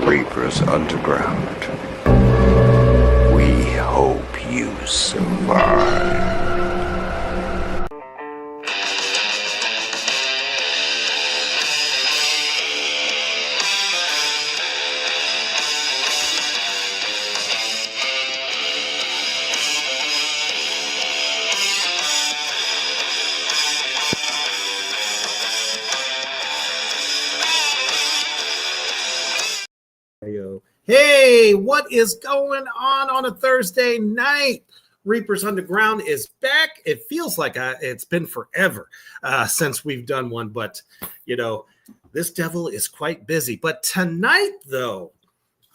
Reapers Underground. We hope you survive. Hey, what is going on a Thursday night? Reapers Underground is back. It feels like it's been forever since we've done one, but this devil is quite busy. But tonight, though,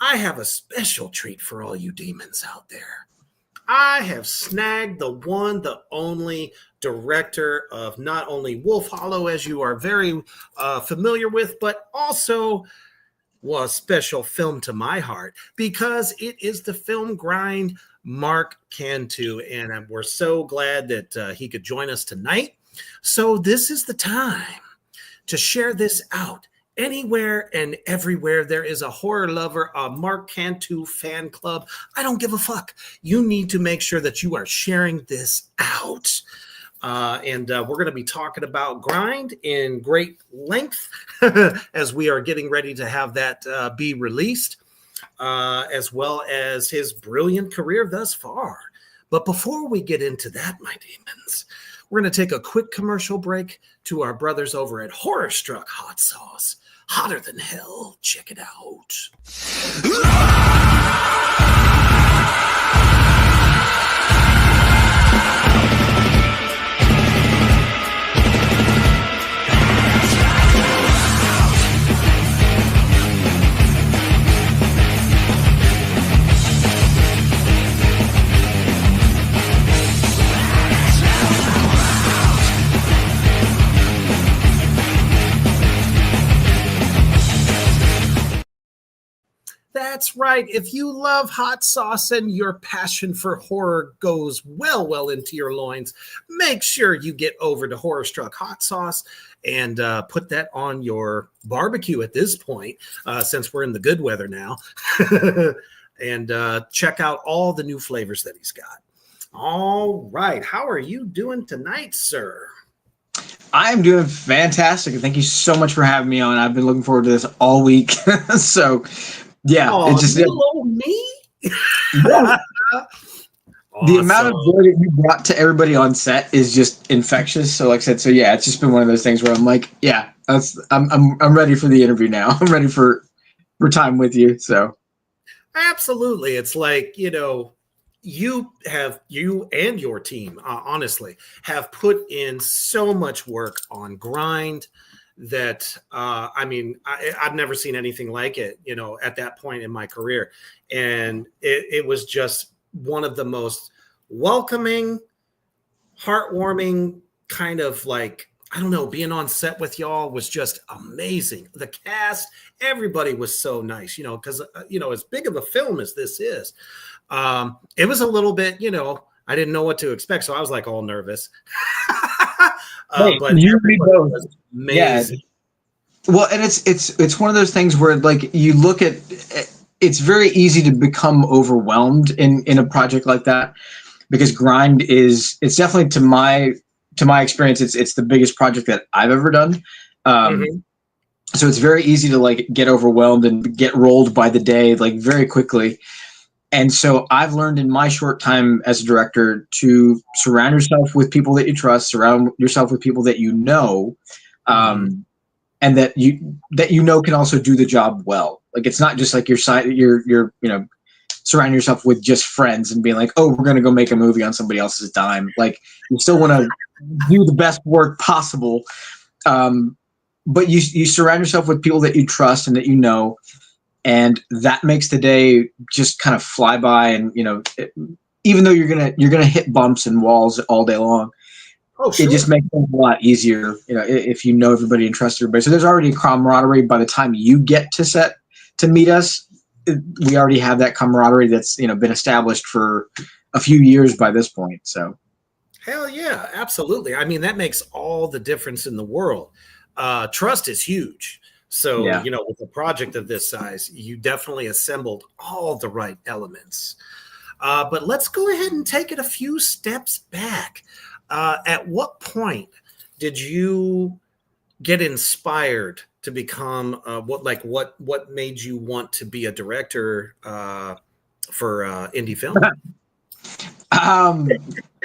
I have a special treat for all you demons out there. I have snagged the one, the only director of not only Wolf Hollow, as you are very familiar with, but also a special film to my heart because it is the film grind, Mark Cantu, and we're so glad that he could join us tonight. So this is the time to share this out. Anywhere and everywhere there is a horror lover, a Mark Cantu fan club, I don't give a fuck. You need to make sure that you are sharing this out. And we're going to be talking about Grind in great length as we are getting ready to have that be released, as well as his brilliant career thus far. But before we get into that, my demons, we're going to take a quick commercial break to our brothers over at Horror Struck Hot Sauce. Hotter than hell. Check it out. That's right. If you love hot sauce and your passion for horror goes well into your loins, make sure you get over to Horror Struck Hot Sauce and put that on your barbecue at this point, since we're in the good weather now, and check out all the new flavors that he's got. All right. How are you doing tonight, sir? I'm doing fantastic. Thank you so much for having me on. I've been looking forward to this all week. So, yeah, it's just hello me. Yeah. The amount of joy that you brought to everybody on set is just infectious. So, like I said, yeah, it's just been one of those things where I'm like, yeah, I'm ready for the interview now. I'm ready for time with you. So, absolutely, it's like you and your team, honestly, have put in so much work on Grind that I've never seen anything like it, at that point in my career. And it was just one of the most welcoming, heartwarming kind of like, I don't know, being on set with y'all was just amazing. The cast, everybody was so nice, because, as big of a film as this is, it was a little bit, I didn't know what to expect. So I was like all nervous. But you both. Amazing. Yeah. Well, and it's one of those things where like you look at, it's very easy to become overwhelmed in a project like that, because Grind it's definitely to my experience, it's the biggest project that I've ever done. So it's very easy to like get overwhelmed and get rolled by the day, like very quickly. And so I've learned in my short time as a director to surround yourself with people that you trust, surround yourself with people that you know, and that can also do the job well. Like it's not just like you're surrounding yourself with just friends and being like, oh, we're going to go make a movie on somebody else's dime. Like you still want to do the best work possible. But you surround yourself with people that you trust and that you know. And that makes the day just kind of fly by, and even though you're gonna hit bumps and walls all day long, it just makes it a lot easier, if you know everybody and trust everybody. So there's already a camaraderie by the time you get to set to meet us. We already have that camaraderie that's been established for a few years by this point. So, hell yeah, absolutely. I mean, that makes all the difference in the world. Trust is huge. So, Yeah. with a project of this size, you definitely assembled all the right elements. But let's go ahead and take it a few steps back. At what point did you get inspired to become what made you want to be a director for indie film?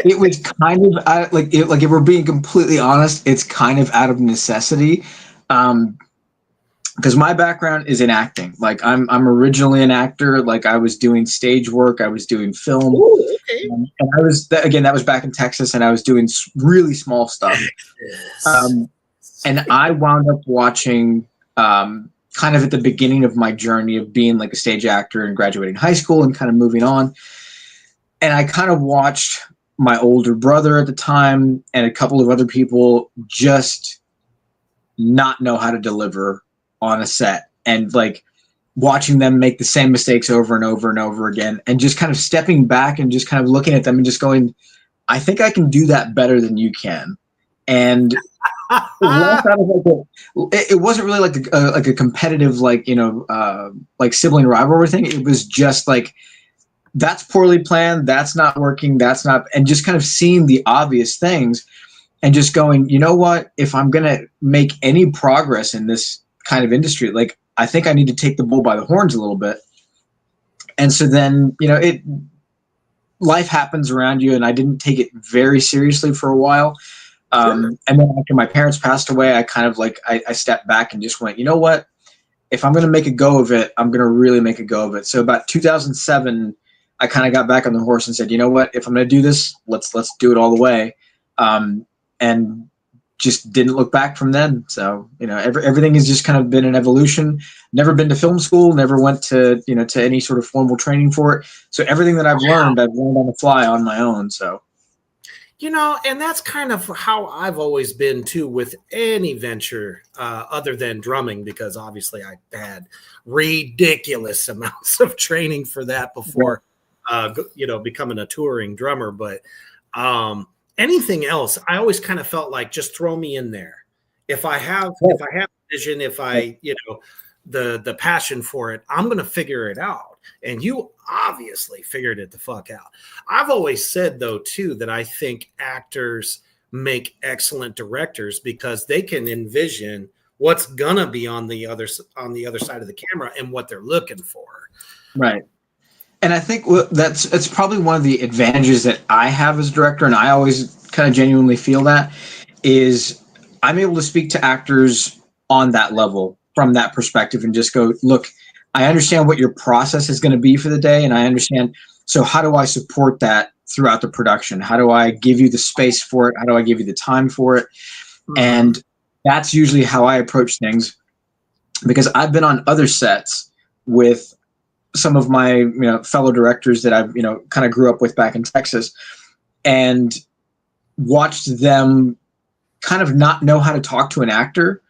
It was kind of if we're being completely honest, it's kind of out of necessity. Because my background is in acting. Like I'm originally an actor. Like I was doing stage work, I was doing film. Ooh, okay. And that was back in Texas, and I was doing really small stuff. And I wound up watching kind of at the beginning of my journey of being like a stage actor and graduating high school and kind of moving on. And I kind of watched my older brother at the time and a couple of other people just not know how to deliver on a set, and like watching them make the same mistakes over and over and over again, and just kind of stepping back and just kind of looking at them and just going, I think I can do that better than you can. And it wasn't really like a competitive, like sibling rivalry thing. It was just like, that's poorly planned, that's not working, that's not, and just kind of seeing the obvious things and just going, you know what, if I'm gonna make any progress in this kind of industry, like I think I need to take the bull by the horns a little bit. And so then, life happens around you, and I didn't take it very seriously for a while. Sure. And then after my parents passed away, I kind of like, I stepped back and just went, you know what, if I'm going to make a go of it, I'm going to really make a go of it. So about 2007, I kind of got back on the horse and said, you know what, if I'm going to do this, let's do it all the way. And just didn't look back from then. So, everything has just kind of been an evolution. Never been to film school, never went to, to any sort of formal training for it. So everything that I've learned on the fly on my own. So, and that's kind of how I've always been too with any venture other than drumming, because obviously I had ridiculous amounts of training for that before, becoming a touring drummer. But anything else, I always kind of felt like, just throw me in there. If I have vision, if I, the passion for it, I'm going to figure it out. And you obviously figured it the fuck out. I've always said, though, too, that I think actors make excellent directors because they can envision what's gonna be on the other side of the camera and what they're looking for. Right. And I think it's probably one of the advantages that I have as a director, and I always kind of genuinely feel that, is I'm able to speak to actors on that level from that perspective and just go, look, I understand what your process is going to be for the day, and I understand. So how do I support that throughout the production? How do I give you the space for it? How do I give you the time for it? Mm-hmm. And that's usually how I approach things, because I've been on other sets with some of my fellow directors that I've kind of grew up with back in Texas, and watched them kind of not know how to talk to an actor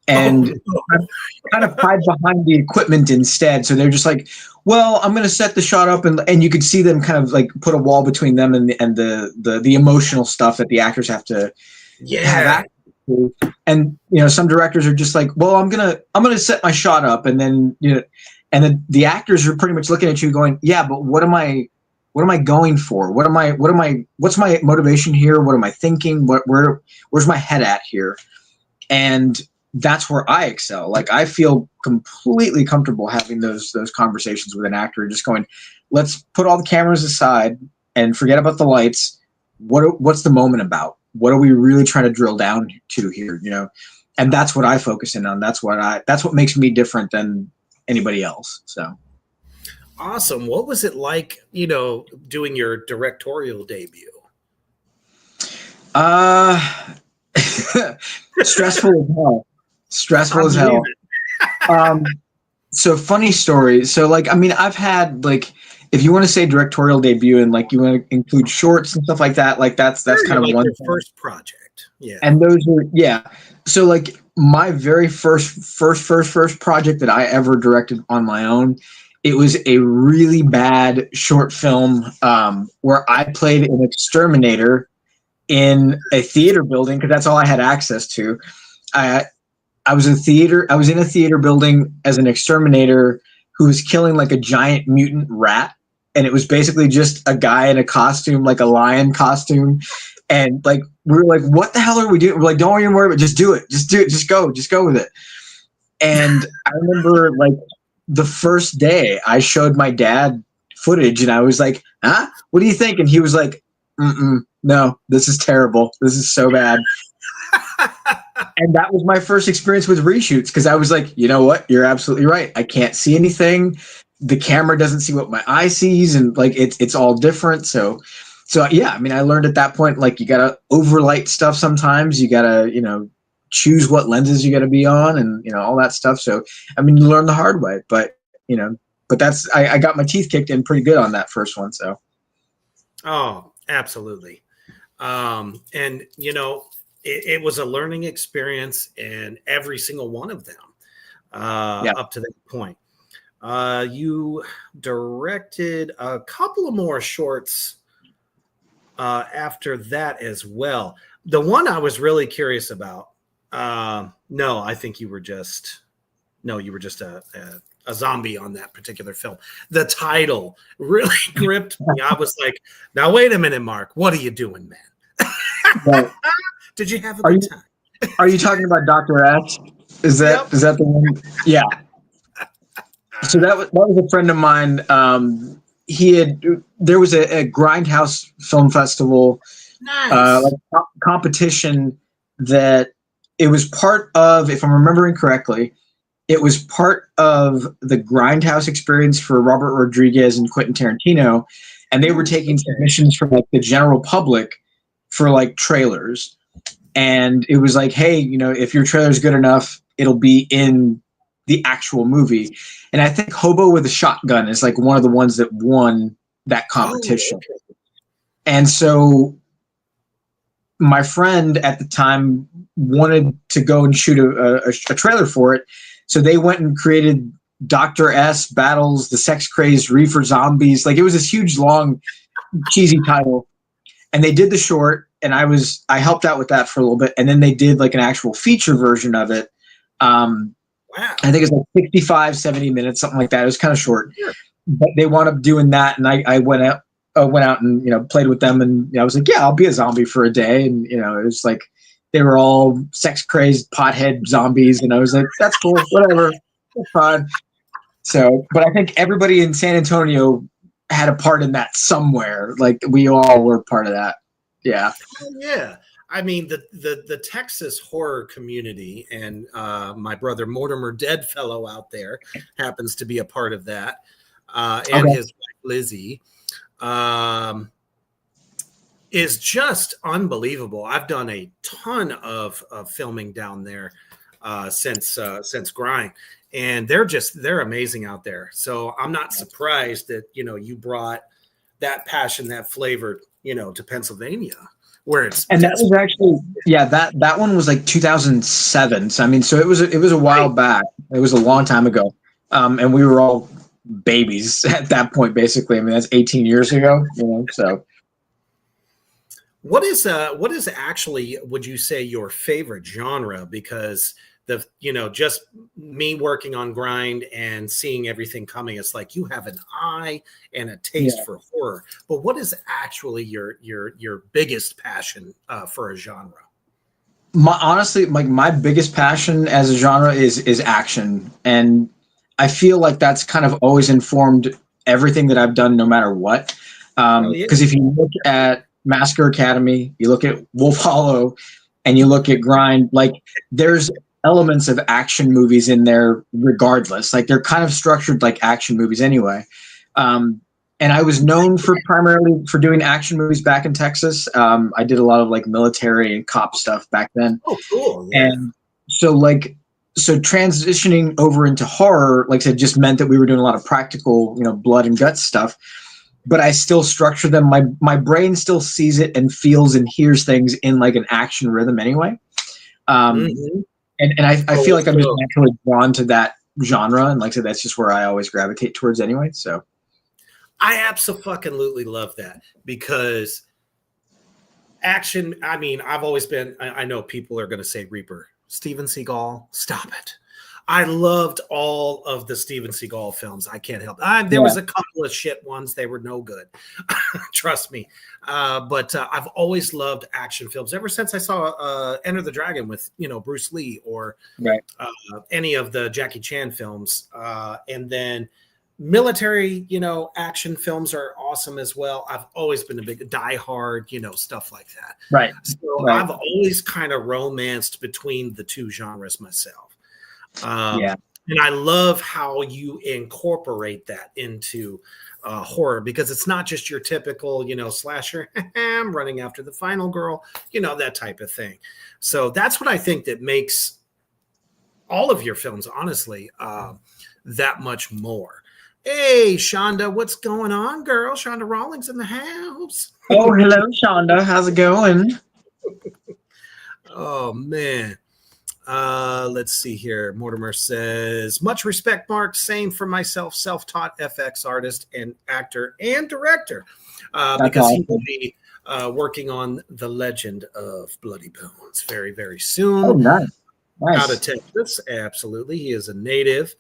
and kind of hide behind the equipment instead. So they're just like, well, I'm going to set the shot up, and you could see them kind of like put a wall between them and the emotional stuff that the actors have to have access to. And some directors are just like, well, I'm gonna set my shot up, and then and then the actors are pretty much looking at you going, yeah, but what am I going for? What's my motivation here? What am I thinking? Where's my head at here? And that's where I excel. Like, I feel completely comfortable having those conversations with an actor, just going, let's put all the cameras aside and forget about the lights. What's the moment about? What are we really trying to drill down to here? And that's what I focus in on. That's what makes me different than anybody else. So awesome. What was it like, doing your directorial debut? Stressful as hell. Stressful as hell. So funny story. So I've had, if you want to say directorial debut and you want to include shorts and stuff like that, that's kind of one your first project. Yeah. And those are, so my very first project that I ever directed on my own, it was a really bad short film where I played an exterminator in a theater building, because that's all I had access to. I was in a theater building as an exterminator who was killing like a giant mutant rat. And it was basically just a guy in a costume, like a lion costume. And like, we were like, what the hell are we doing? We're like, don't even worry about it. Just do it. Just do it. Just go with it. And I remember like the first day I showed my dad footage and I was like, huh? What do you think? And he was like, no, this is terrible. This is so bad. And that was my first experience with reshoots because I was like, you know what? You're absolutely right. I can't see anything. The camera doesn't see what my eye sees, and like it's all different. So yeah, I mean, I learned at that point like you gotta overlight stuff sometimes. You gotta choose what lenses you gotta be on, and all that stuff. So I mean, you learn the hard way, but that's I got my teeth kicked in pretty good on that first one. So oh, absolutely, and it was a learning experience, and every single one of them up to that point. You directed a couple of more shorts after that as well. The one I was really curious about. No, I think you were just a zombie on that particular film. The title really gripped me. I was like, now wait a minute, Mark, what are you doing, man? Right. Did you have a good time? Are you talking about Dr. Ash? Is that the one? Yeah. So that was a friend of mine. There was a Grindhouse Film Festival Nice. competition that it was part of, if I'm remembering correctly, it was part of the Grindhouse experience for Robert Rodriguez and Quentin Tarantino, and they were taking submissions from like the general public for like trailers. And it was like, hey, if your trailer is good enough, it'll be in the actual movie. And I think Hobo with a Shotgun is like one of the ones that won that competition. Oh, okay. And so my friend at the time wanted to go and shoot a trailer for it. So they went and created Dr. S Battles the Sex Crazed Reefer Zombies. Like it was this huge, long, cheesy title. And they did the short, and I helped out with that for a little bit. And then they did like an actual feature version of it. Wow. I think it's like 65, 70 minutes, something like that. It was kind of short, but they wound up doing that. And I went out and, played with them. And I was like, yeah, I'll be a zombie for a day. And, it was like, they were all sex crazed pothead zombies. And I was like, that's cool, whatever. That's fine. So, but I think everybody in San Antonio had a part in that somewhere. Like we all were part of that. Yeah. Yeah. I mean, the Texas horror community, and my brother Mortimer Deadfellow out there happens to be a part of that, and his wife Lizzie, is just unbelievable. I've done a ton of filming down there since Grind, and they're amazing out there. So I'm not surprised that you brought that passion, that flavor, to Pennsylvania. Where it's and that was actually that one was like 2007. So I mean, so it was a while back. It was a long time ago, and we were all babies at that point. Basically, I mean that's 18 years ago. So what is actually, would you say, your favorite genre? Because just me working on Grind and seeing everything coming, it's like you have an eye and a taste for horror. But what is actually your biggest passion for a genre? Honestly, my biggest passion as a genre is action, and I feel like that's kind of always informed everything that I've done, no matter what. Because if you look at Massacre Academy, you look at Wolf Hollow, and you look at Grind, like there's elements of action movies in there regardless. Like they're kind of structured like action movies anyway. And I was known primarily for doing action movies back in Texas. I did a lot of like military and cop stuff back then. Oh, cool. Yeah. And so transitioning over into horror, like I said, just meant that we were doing a lot of practical, blood and guts stuff. But I still structure them. My brain still sees it and feels and hears things in like an action rhythm anyway. And I feel like I'm just naturally drawn to that genre, and like I said, that's just where I always gravitate towards anyway. So I absolutely love that, because action, I mean, I've always been, I know people are going to say Reaper Steven Seagal. Stop it. I loved all of the Steven Seagal films. I can't help it. There was a couple of shit ones. They were no good. Trust me. But I've always loved action films ever since I saw Enter the Dragon with, Bruce Lee or any of the Jackie Chan films. And then military, action films are awesome as well. I've always been a big Die Hard, stuff like that. Right. So I've always kind of romanced between the two genres myself. And I love how you incorporate that into horror, because it's not just your typical, slasher, I'm running after the final girl, that type of thing. So that's what I think that makes all of your films, honestly, that much more. Hey, Shonda, what's going on, girl? Shonda Rawlings in the house. Oh, hello, Shonda. How's it going? Oh, man. Let's see here. Mortimer says, much respect, Mark. Same for myself, self-taught FX artist and actor and director, because he will be working on The Legend of Bloody Bones very, very soon. Oh, nice. Out of Texas. Absolutely. He is a native.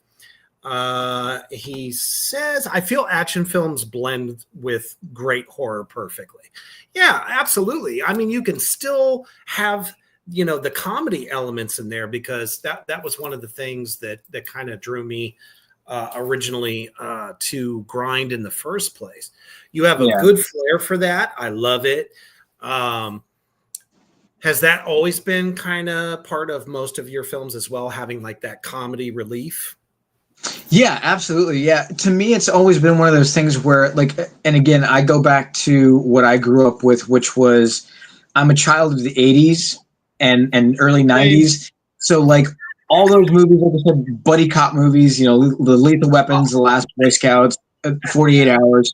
He says, I feel action films blend with great horror perfectly. Yeah, absolutely. I mean, you can still have the comedy elements in there, because that was one of the things that kind of drew me originally to Grind in the first place. You have a good flair for that. I love it. Has that always been kind of part of most of your films as well, having like that comedy relief? Yeah, absolutely. Yeah. To me, it's always been one of those things where, like, and again, I go back to what I grew up with, which was I'm a child of the 80s. And early 90s. So like all those movies, like I said, buddy cop movies, the Lethal Weapons, The Last Boy Scouts, 48 Hours,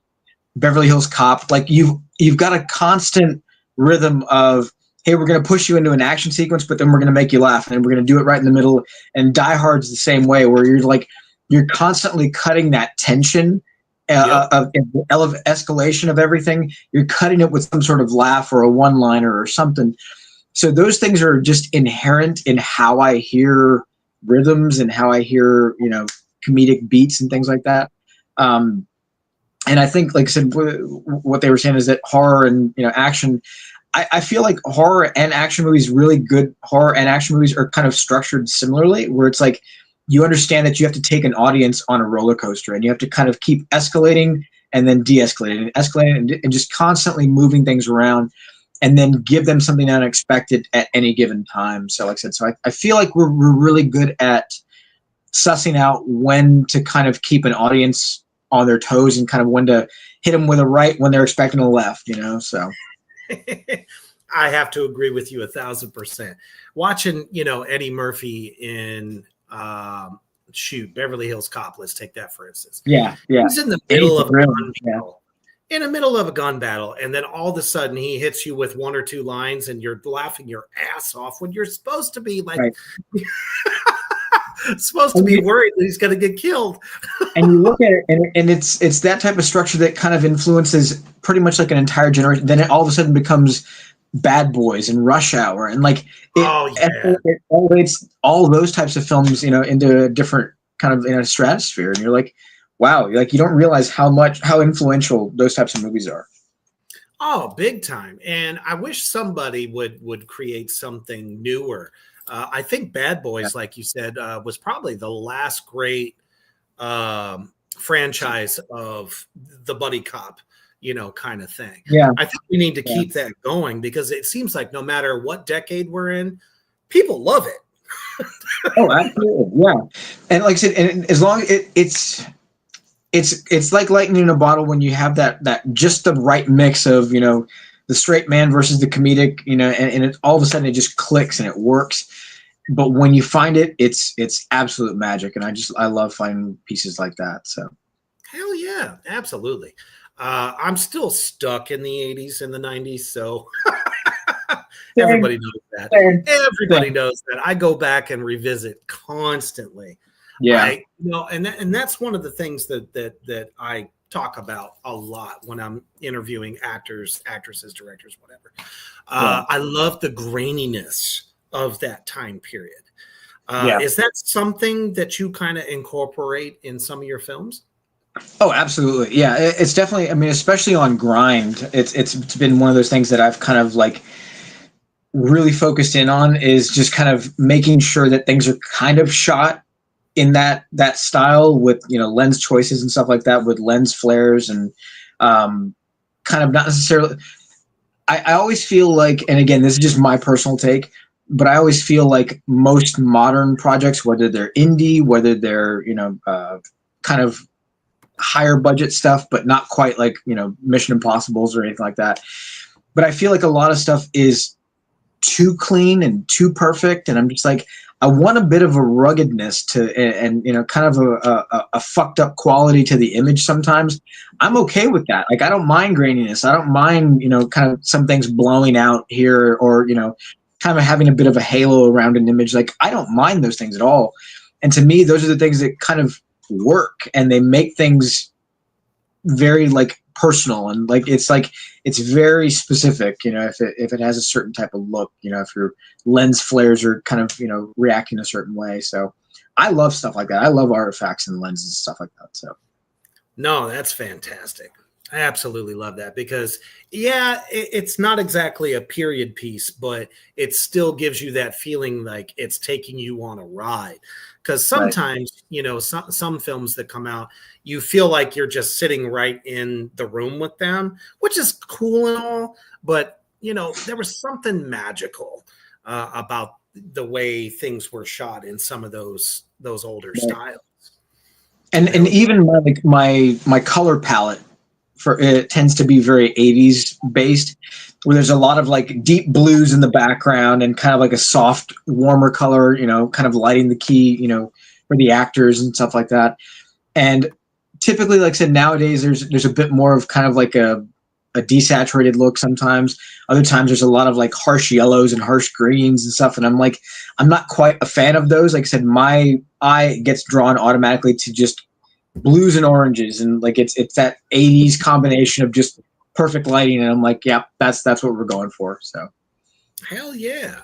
Beverly Hills Cop, like you've got a constant rhythm of, hey, we're going to push you into an action sequence, but then we're going to make you laugh, and we're going to do it right in the middle. And Die Hard's the same way, where you're constantly cutting that tension of escalation of everything. You're cutting it with some sort of laugh or a one-liner or something. So those things are just inherent in how I hear rhythms and how I hear, comedic beats and things like that. And I think, like I said, what they were saying is that horror and, action, I feel like horror and action movies, really good horror and action movies, are kind of structured similarly, where it's like you understand that you have to take an audience on a roller coaster, and you have to kind of keep escalating and then de-escalating and escalating and just constantly moving things around, and then give them something unexpected at any given time. So like I said, I feel like we're really good at sussing out when to kind of keep an audience on their toes and kind of when to hit them with a right when they're expecting a left, so. I have to agree with you 1,000%. Watching, Eddie Murphy in Beverly Hills Cop, let's take that for instance. Yeah. He's in the middle of a gun battle. In the middle of a gun battle, and then all of a sudden he hits you with one or two lines, and you're laughing your ass off when you're supposed to be like supposed to be worried that he's going to get killed. And you look at it, and it's that type of structure that kind of influences pretty much like an entire generation. Then it all of a sudden becomes Bad Boys and Rush Hour, and like it elevates all those types of films, into a different kind of stratosphere, and you're like, wow, like you don't realize how influential those types of movies are. Oh, big time. And I wish somebody would create something newer. I think Bad Boys, like you said, was probably the last great franchise of the buddy cop, kind of thing. Yeah. I think we need to keep that going, because it seems like no matter what decade we're in, people love it. Oh, absolutely. Yeah. And like I said, and as long as it's like lightning in a bottle when you have that just the right mix of, the straight man versus the comedic, and it all of a sudden it just clicks and it works. But when you find it, it's absolute magic. And I love finding pieces like that. So. Hell yeah, absolutely. I'm still stuck in the 80s and the 90s. So everybody knows that. Everybody knows that. I go back and revisit constantly. Yeah. And that's one of the things that I talk about a lot when I'm interviewing actors, actresses, directors, whatever. I love the graininess of that time period. Yeah. Is that something that you kind of incorporate in some of your films? Oh, absolutely. Yeah, it's definitely. I mean, especially on Grind, it's been one of those things that I've kind of like really focused in on, is just kind of making sure that things are kind of shot in that style with, you know, lens choices and stuff like that, with lens flares and kind of not necessarily. I always feel like, and again, this is just my personal take, but I always feel like most modern projects, whether they're indie, whether they're, you know, kind of higher budget stuff, but not quite like, you know, Mission Impossibles or anything like that. But I feel like a lot of stuff is too clean and too perfect, and I'm just like, I want a bit of a ruggedness to, and you know, kind of a fucked up quality to the image sometimes. I'm okay with that. Like, I don't mind graininess. I don't mind, you know, kind of some things blowing out here, or, you know, kind of having a bit of a halo around an image. Like, I don't mind those things at all. And to me, those are the things that kind of work, and they make things very like personal, and like it's very specific, you know, if it has a certain type of look, you know, if your lens flares are kind of, you know, reacting a certain way. So I love stuff like that. I love artifacts and lenses and stuff like that. So no, that's fantastic. I absolutely love that, because yeah, it's not exactly a period piece, but it still gives you that feeling like it's taking you on a ride. Because sometimes, you know, some films that come out, you feel like you're just sitting right in the room with them, which is cool and all. But, you know, there was something magical about the way things were shot in some of those older styles. And even my color palette for it tends to be very 80s based, where there's a lot of like deep blues in the background and kind of like a soft, warmer color, you know, kind of lighting the key, you know, for the actors and stuff like that. And typically, like I said, nowadays there's a bit more of kind of like a desaturated look sometimes. Other times there's a lot of like harsh yellows and harsh greens and stuff. And I'm like, I'm not quite a fan of those. Like I said, my eye gets drawn automatically to just blues and oranges, and like it's that 80s combination of just perfect lighting, and I'm like, yeah, that's what we're going for. So hell yeah.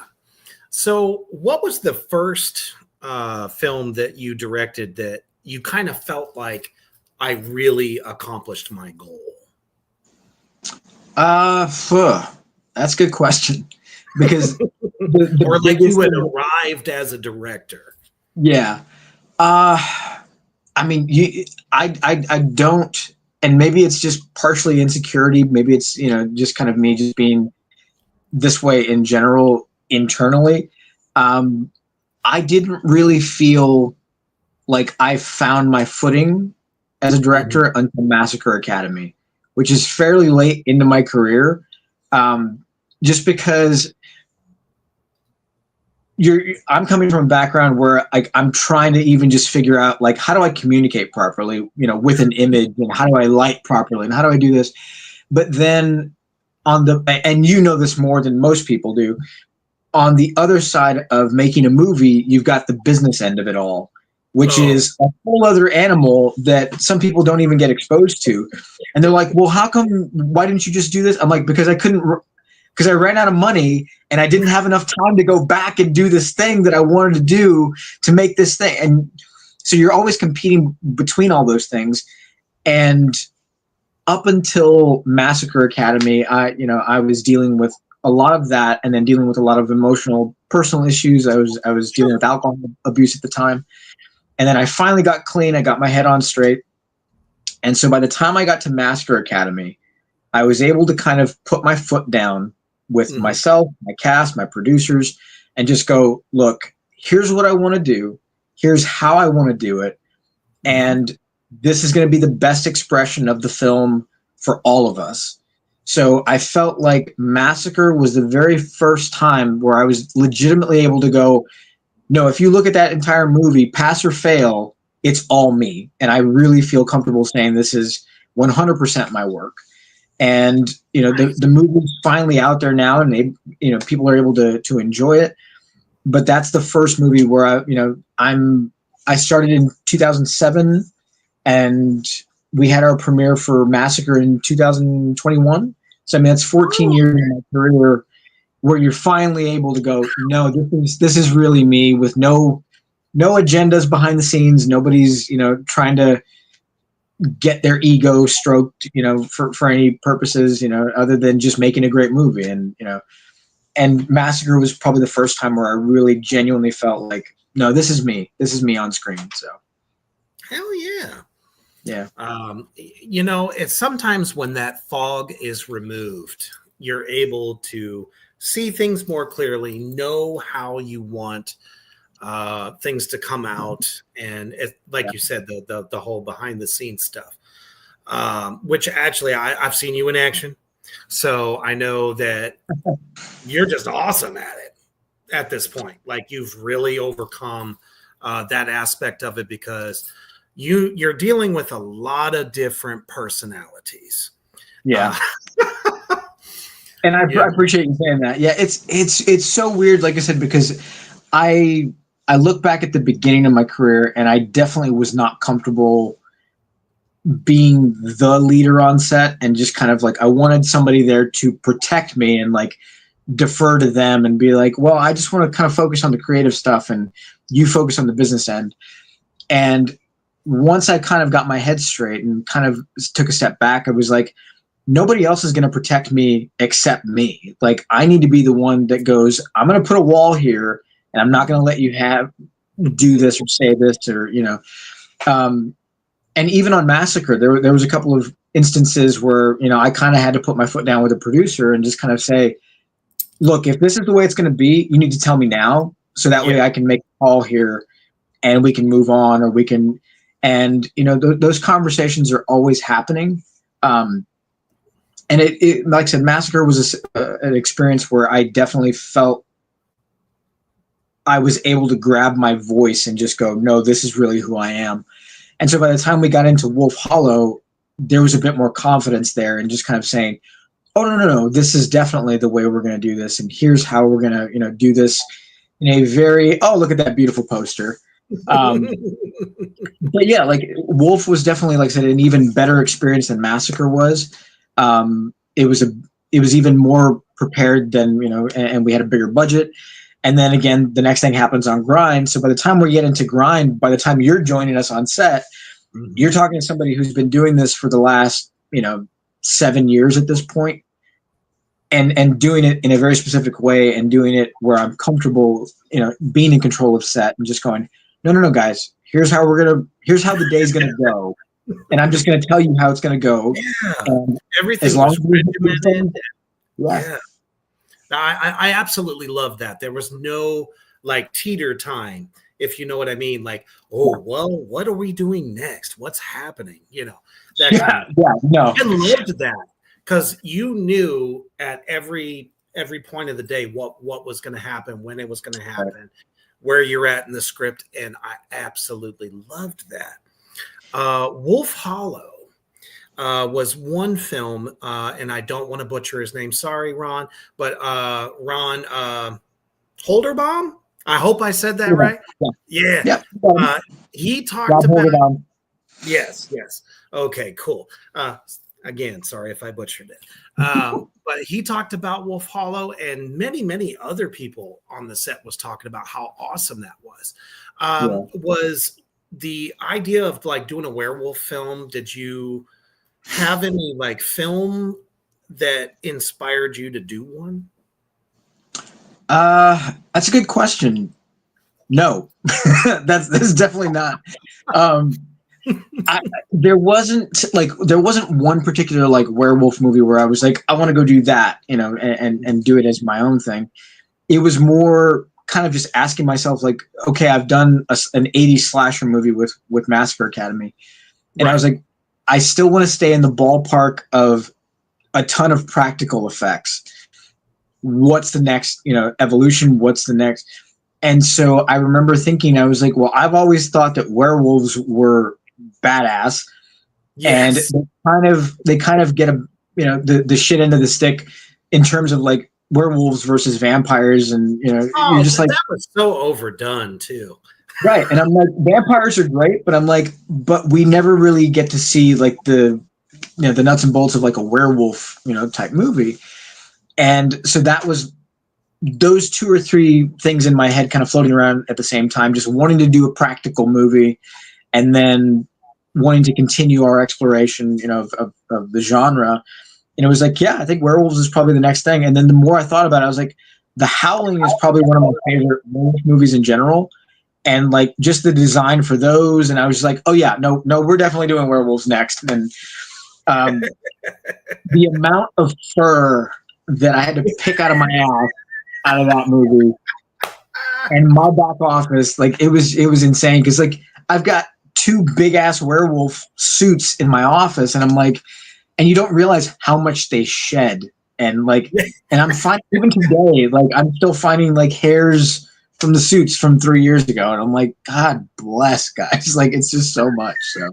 So what was the first film that you directed that you kind of felt like, I really accomplished my goal? That's a good question, because or like you had arrived as a director. Yeah. I mean, I don't, and maybe it's just partially insecurity. Maybe it's, you know, just kind of me just being this way in general internally. I didn't really feel like I found my footing as a director until Massacre Academy, which is fairly late into my career. Just because I'm coming from a background where like I'm trying to even just figure out like, how do I communicate properly, you know, with an image, and how do I light properly, and how do I do this? But then and you know this more than most people do, on the other side of making a movie, you've got the business end of it all, which is a whole other animal that some people don't even get exposed to. And they're like, well, why didn't you just do this? I'm like, because I ran out of money, and I didn't have enough time to go back and do this thing that I wanted to do to make this thing. And so you're always competing between all those things. And up until Massacre Academy, I was dealing with a lot of that, and then dealing with a lot of emotional, personal issues. I was dealing with alcohol abuse at the time. And then I finally got clean. I got my head on straight. And so by the time I got to Massacre Academy, I was able to kind of put my foot down with myself, my cast, my producers, and just go, look, here's what I want to do. Here's how I want to do it. And this is going to be the best expression of the film for all of us. So I felt like Massacre was the very first time where I was legitimately able to go, no, if you look at that entire movie, pass or fail, it's all me. And I really feel comfortable saying this is 100% my work. And, you know, the movie's finally out there now, and people are able to enjoy it. But that's the first movie where I started in 2007, and we had our premiere for Massacre in 2021. So I mean, that's 14 years in my career, where you're finally able to go, no, this is really me, with no agendas behind the scenes. Nobody's, trying to get their ego stroked, for any purposes, other than just making a great movie. And Massacre was probably the first time where I really genuinely felt like, no, this is me on screen. So hell yeah. Yeah. It's sometimes when that fog is removed, you're able to see things more clearly, know how you want things to come out. And like you said, the whole behind the scenes stuff, which actually I've seen you in action. So I know that you're just awesome at it at this point. Like, you've really overcome that aspect of it, because you're dealing with a lot of different personalities. Yeah. And I appreciate you saying that. Yeah, it's so weird, like I said, because I look back at the beginning of my career, and I definitely was not comfortable being the leader on set, and just kind of like, I wanted somebody there to protect me and like defer to them and be like, well, I just want to kind of focus on the creative stuff and you focus on the business end. And once I kind of got my head straight and kind of took a step back, I was like, nobody else is going to protect me except me. Like, I need to be the one that goes, I'm going to put a wall here, and I'm not going to let you do this or say this, or, and even on Massacre, there was a couple of instances where, I kind of had to put my foot down with a producer and just kind of say, look, if this is the way it's going to be, you need to tell me now, so that way I can make a call here and we can move on, or we can, and, those conversations are always happening. And it like I said, Massacre was an experience where I definitely felt I was able to grab my voice and just go, no, this is really who I am. And so by the time we got into Wolf Hollow, there was a bit more confidence there, and just kind of saying, oh, no, this is definitely the way we're going to do this. And here's how we're going to, do this in a very, oh, look at that beautiful poster. But yeah, like, Wolf was definitely, like I said, an even better experience than Massacre was. It was even more prepared than, and we had a bigger budget. And then again, the next thing happens on Grind. So by the time we get into Grind, by the time you're joining us on set, you're talking to somebody who's been doing this for the last, 7 years at this point, and doing it in a very specific way, and doing it where I'm comfortable, being in control of set, and just going, no, guys, here's how the day's going to go. And I'm just going to tell you how it's going to go. Yeah. Everything as long was as we regimented. Yeah. I absolutely love that. There was no like teeter time, if you know what I mean. Like, oh, well, what are we doing next? What's happening? That no. I loved that, because you knew at every point of the day what was going to happen, when it was going to happen, where you're at in the script, and I absolutely loved that. Wolf Hollow was one film, and I don't want to butcher his name. Sorry, Ron, but Ron Holderbaum. I hope I said that right. Yeah. He talked about. Yes. Okay, cool. Again, sorry if I butchered it. But he talked about Wolf Hollow, and many, many other people on the set was talking about how awesome that was. Was the idea of like doing a werewolf film, did you have any like film that inspired you to do one? That's a good question. No, that's definitely not. There wasn't one particular like werewolf movie where I was like, I want to go do that, and do it as my own thing. It was more kind of just asking myself, like, okay, I've done an 80s slasher movie with Massacre Academy, and I was like, I still want to stay in the ballpark of a ton of practical effects. What's the next, evolution? What's the next? And so I remember thinking, I was like, well, I've always thought that werewolves were badass, and they kind of get the shit end of the stick in terms of like werewolves versus vampires, and you're just like, that was so overdone too. Right. And I'm like, vampires are great, but I'm like, but we never really get to see like the nuts and bolts of like a werewolf, type movie. And so that was those 2 or 3 things in my head kind of floating around at the same time, just wanting to do a practical movie and then wanting to continue our exploration, of the genre. And it was like, yeah, I think werewolves is probably the next thing. And then the more I thought about it, I was like, The Howling is probably one of my favorite werewolf movies in general. And like just the design for those. And I was just like, oh yeah, no, we're definitely doing werewolves next. And the amount of fur that I had to pick out of my ass out of that movie and my back office, like it was insane. Cause like I've got 2 big ass werewolf suits in my office and I'm like, and you don't realize how much they shed. And like, and I'm finding even today, like I'm still finding like hairs from the suits from 3 years ago. And I'm like, God bless, guys. Like it's just so much. So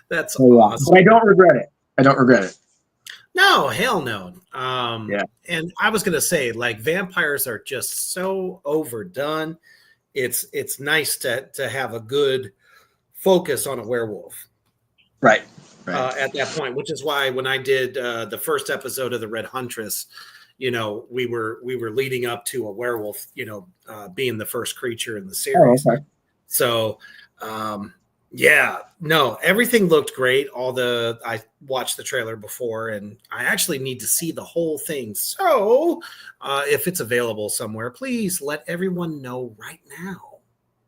That's awesome. But I don't regret it. No, hell no. Yeah. And I was gonna say, like, vampires are just so overdone. It's nice to have a good focus on a werewolf. Right. At that point, which is why when I did the first episode of the Red Huntress, we were leading up to a werewolf, being the first creature in the series. Oh, okay. So, yeah, no, everything looked great. I watched the trailer before, and I actually need to see the whole thing. So, if it's available somewhere, please let everyone know right now.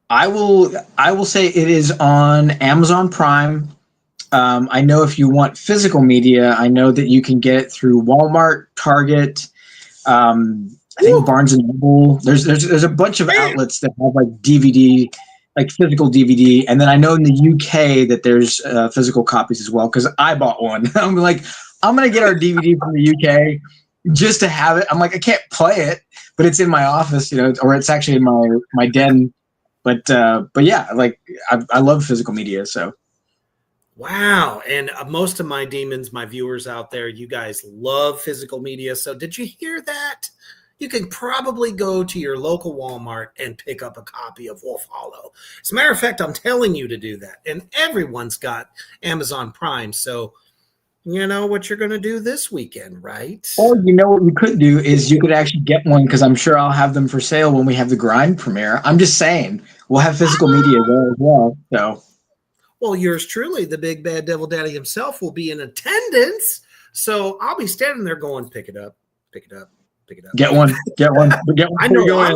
I will say it is on Amazon Prime. I know if you want physical media, I know that you can get it through Walmart, Target. I think Barnes and Noble. There's a bunch of outlets that have like DVD, like physical DVD, and then I know in the UK that there's physical copies as well because I bought one. I'm like, I'm gonna get our DVD from the UK just to have it. I'm like, I can't play it, but it's in my office, or it's actually in my den. But yeah, like I love physical media, so. Wow. And most of my demons, my viewers out there, you guys love physical media. So did you hear that? You can probably go to your local Walmart and pick up a copy of Wolf Hollow. As a matter of fact, I'm telling you to do that. And everyone's got Amazon Prime. So you know what you're going to do this weekend, right? Or what you could do is you could actually get one because I'm sure I'll have them for sale when we have the Grind premiere. I'm just saying we'll have physical media there as well. So. Well, yours truly, the big bad devil daddy himself, will be in attendance. So I'll be standing there going, pick it up, pick it up, pick it up. Get one. I know. Yeah.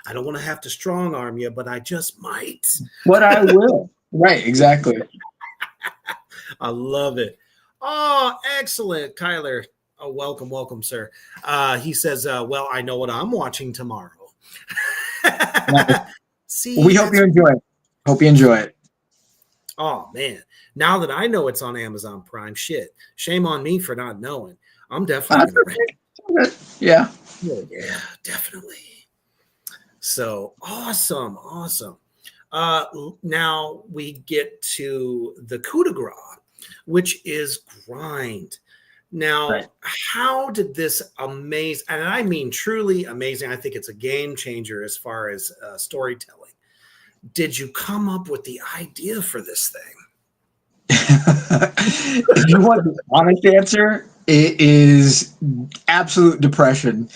I don't want to have to strong arm you, but I just might. But I will. Right, exactly. I love it. Oh, excellent. Kyler, welcome, sir. He says, well, I know what I'm watching tomorrow. See, we hope you enjoy it. Hope you enjoy it. Oh, man. Now that I know it's on Amazon Prime, shit. Shame on me for not knowing. I'm definitely going to rent it. Yeah. Yeah, definitely. So, awesome. Now we get to the coup de grace, which is Grind. Now, How did this amaze, and I mean truly amazing, I think it's a game changer as far as storytelling. Did you come up with the idea for this thing? If you want the honest answer, it is absolute depression.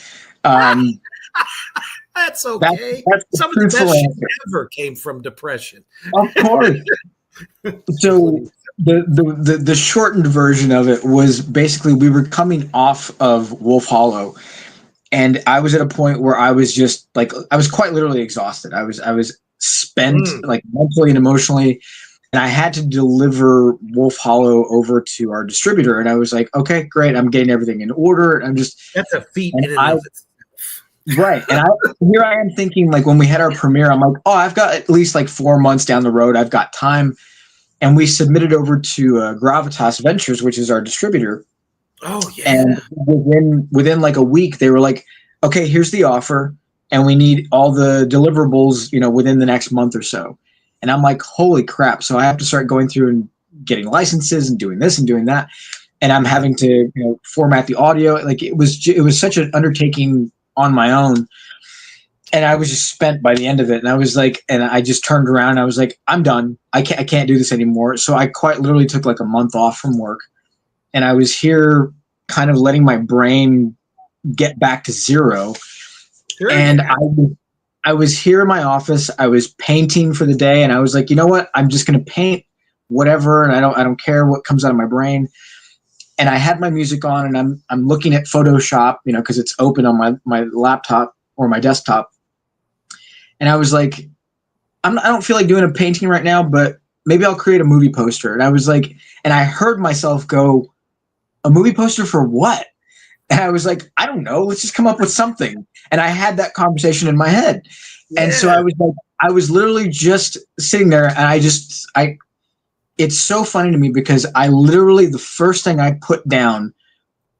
That's okay. That's Some of the best shit ever came from depression. Of course. So the shortened version of it was basically we were coming off of Wolf Hollow, and I was at a point where I was just like I was quite literally exhausted. I was spent like mentally and emotionally, and I had to deliver Wolf Hollow over to our distributor. And I was like, okay, great, I'm getting everything in order. And I'm just that's a feat in and of itself. Right. And here I am thinking, like, when we had our premiere, I'm like, oh, I've got at least like 4 months down the road. I've got time. And we submitted over to Gravitas Ventures, which is our distributor. Oh, yeah. And within like a week, they were like, okay, here's the offer. And we need all the deliverables, within the next month or so. And I'm like, holy crap. So I have to start going through and getting licenses and doing this and doing that. And I'm having to format the audio. Like it was such an undertaking on my own. And I was just spent by the end of it. And I was like, and I just turned around and I was like, I'm done. I can't do this anymore. So I quite literally took like a month off from work. And I was here kind of letting my brain get back to zero. Sure, And yeah. I was here in my office. I was painting for the day, and I was like, you know what? I'm just going to paint whatever, and I don't care what comes out of my brain. And I had my music on, and I'm looking at Photoshop, because it's open on my laptop or my desktop. And I was like, I don't feel like doing a painting right now, but maybe I'll create a movie poster. And I was like, and I heard myself go, a movie poster for what? And I was like, I don't know. Let's just come up with something. And I had that conversation in my head. Yeah. And so I was literally just sitting there, and it's so funny to me because I literally, the first thing I put down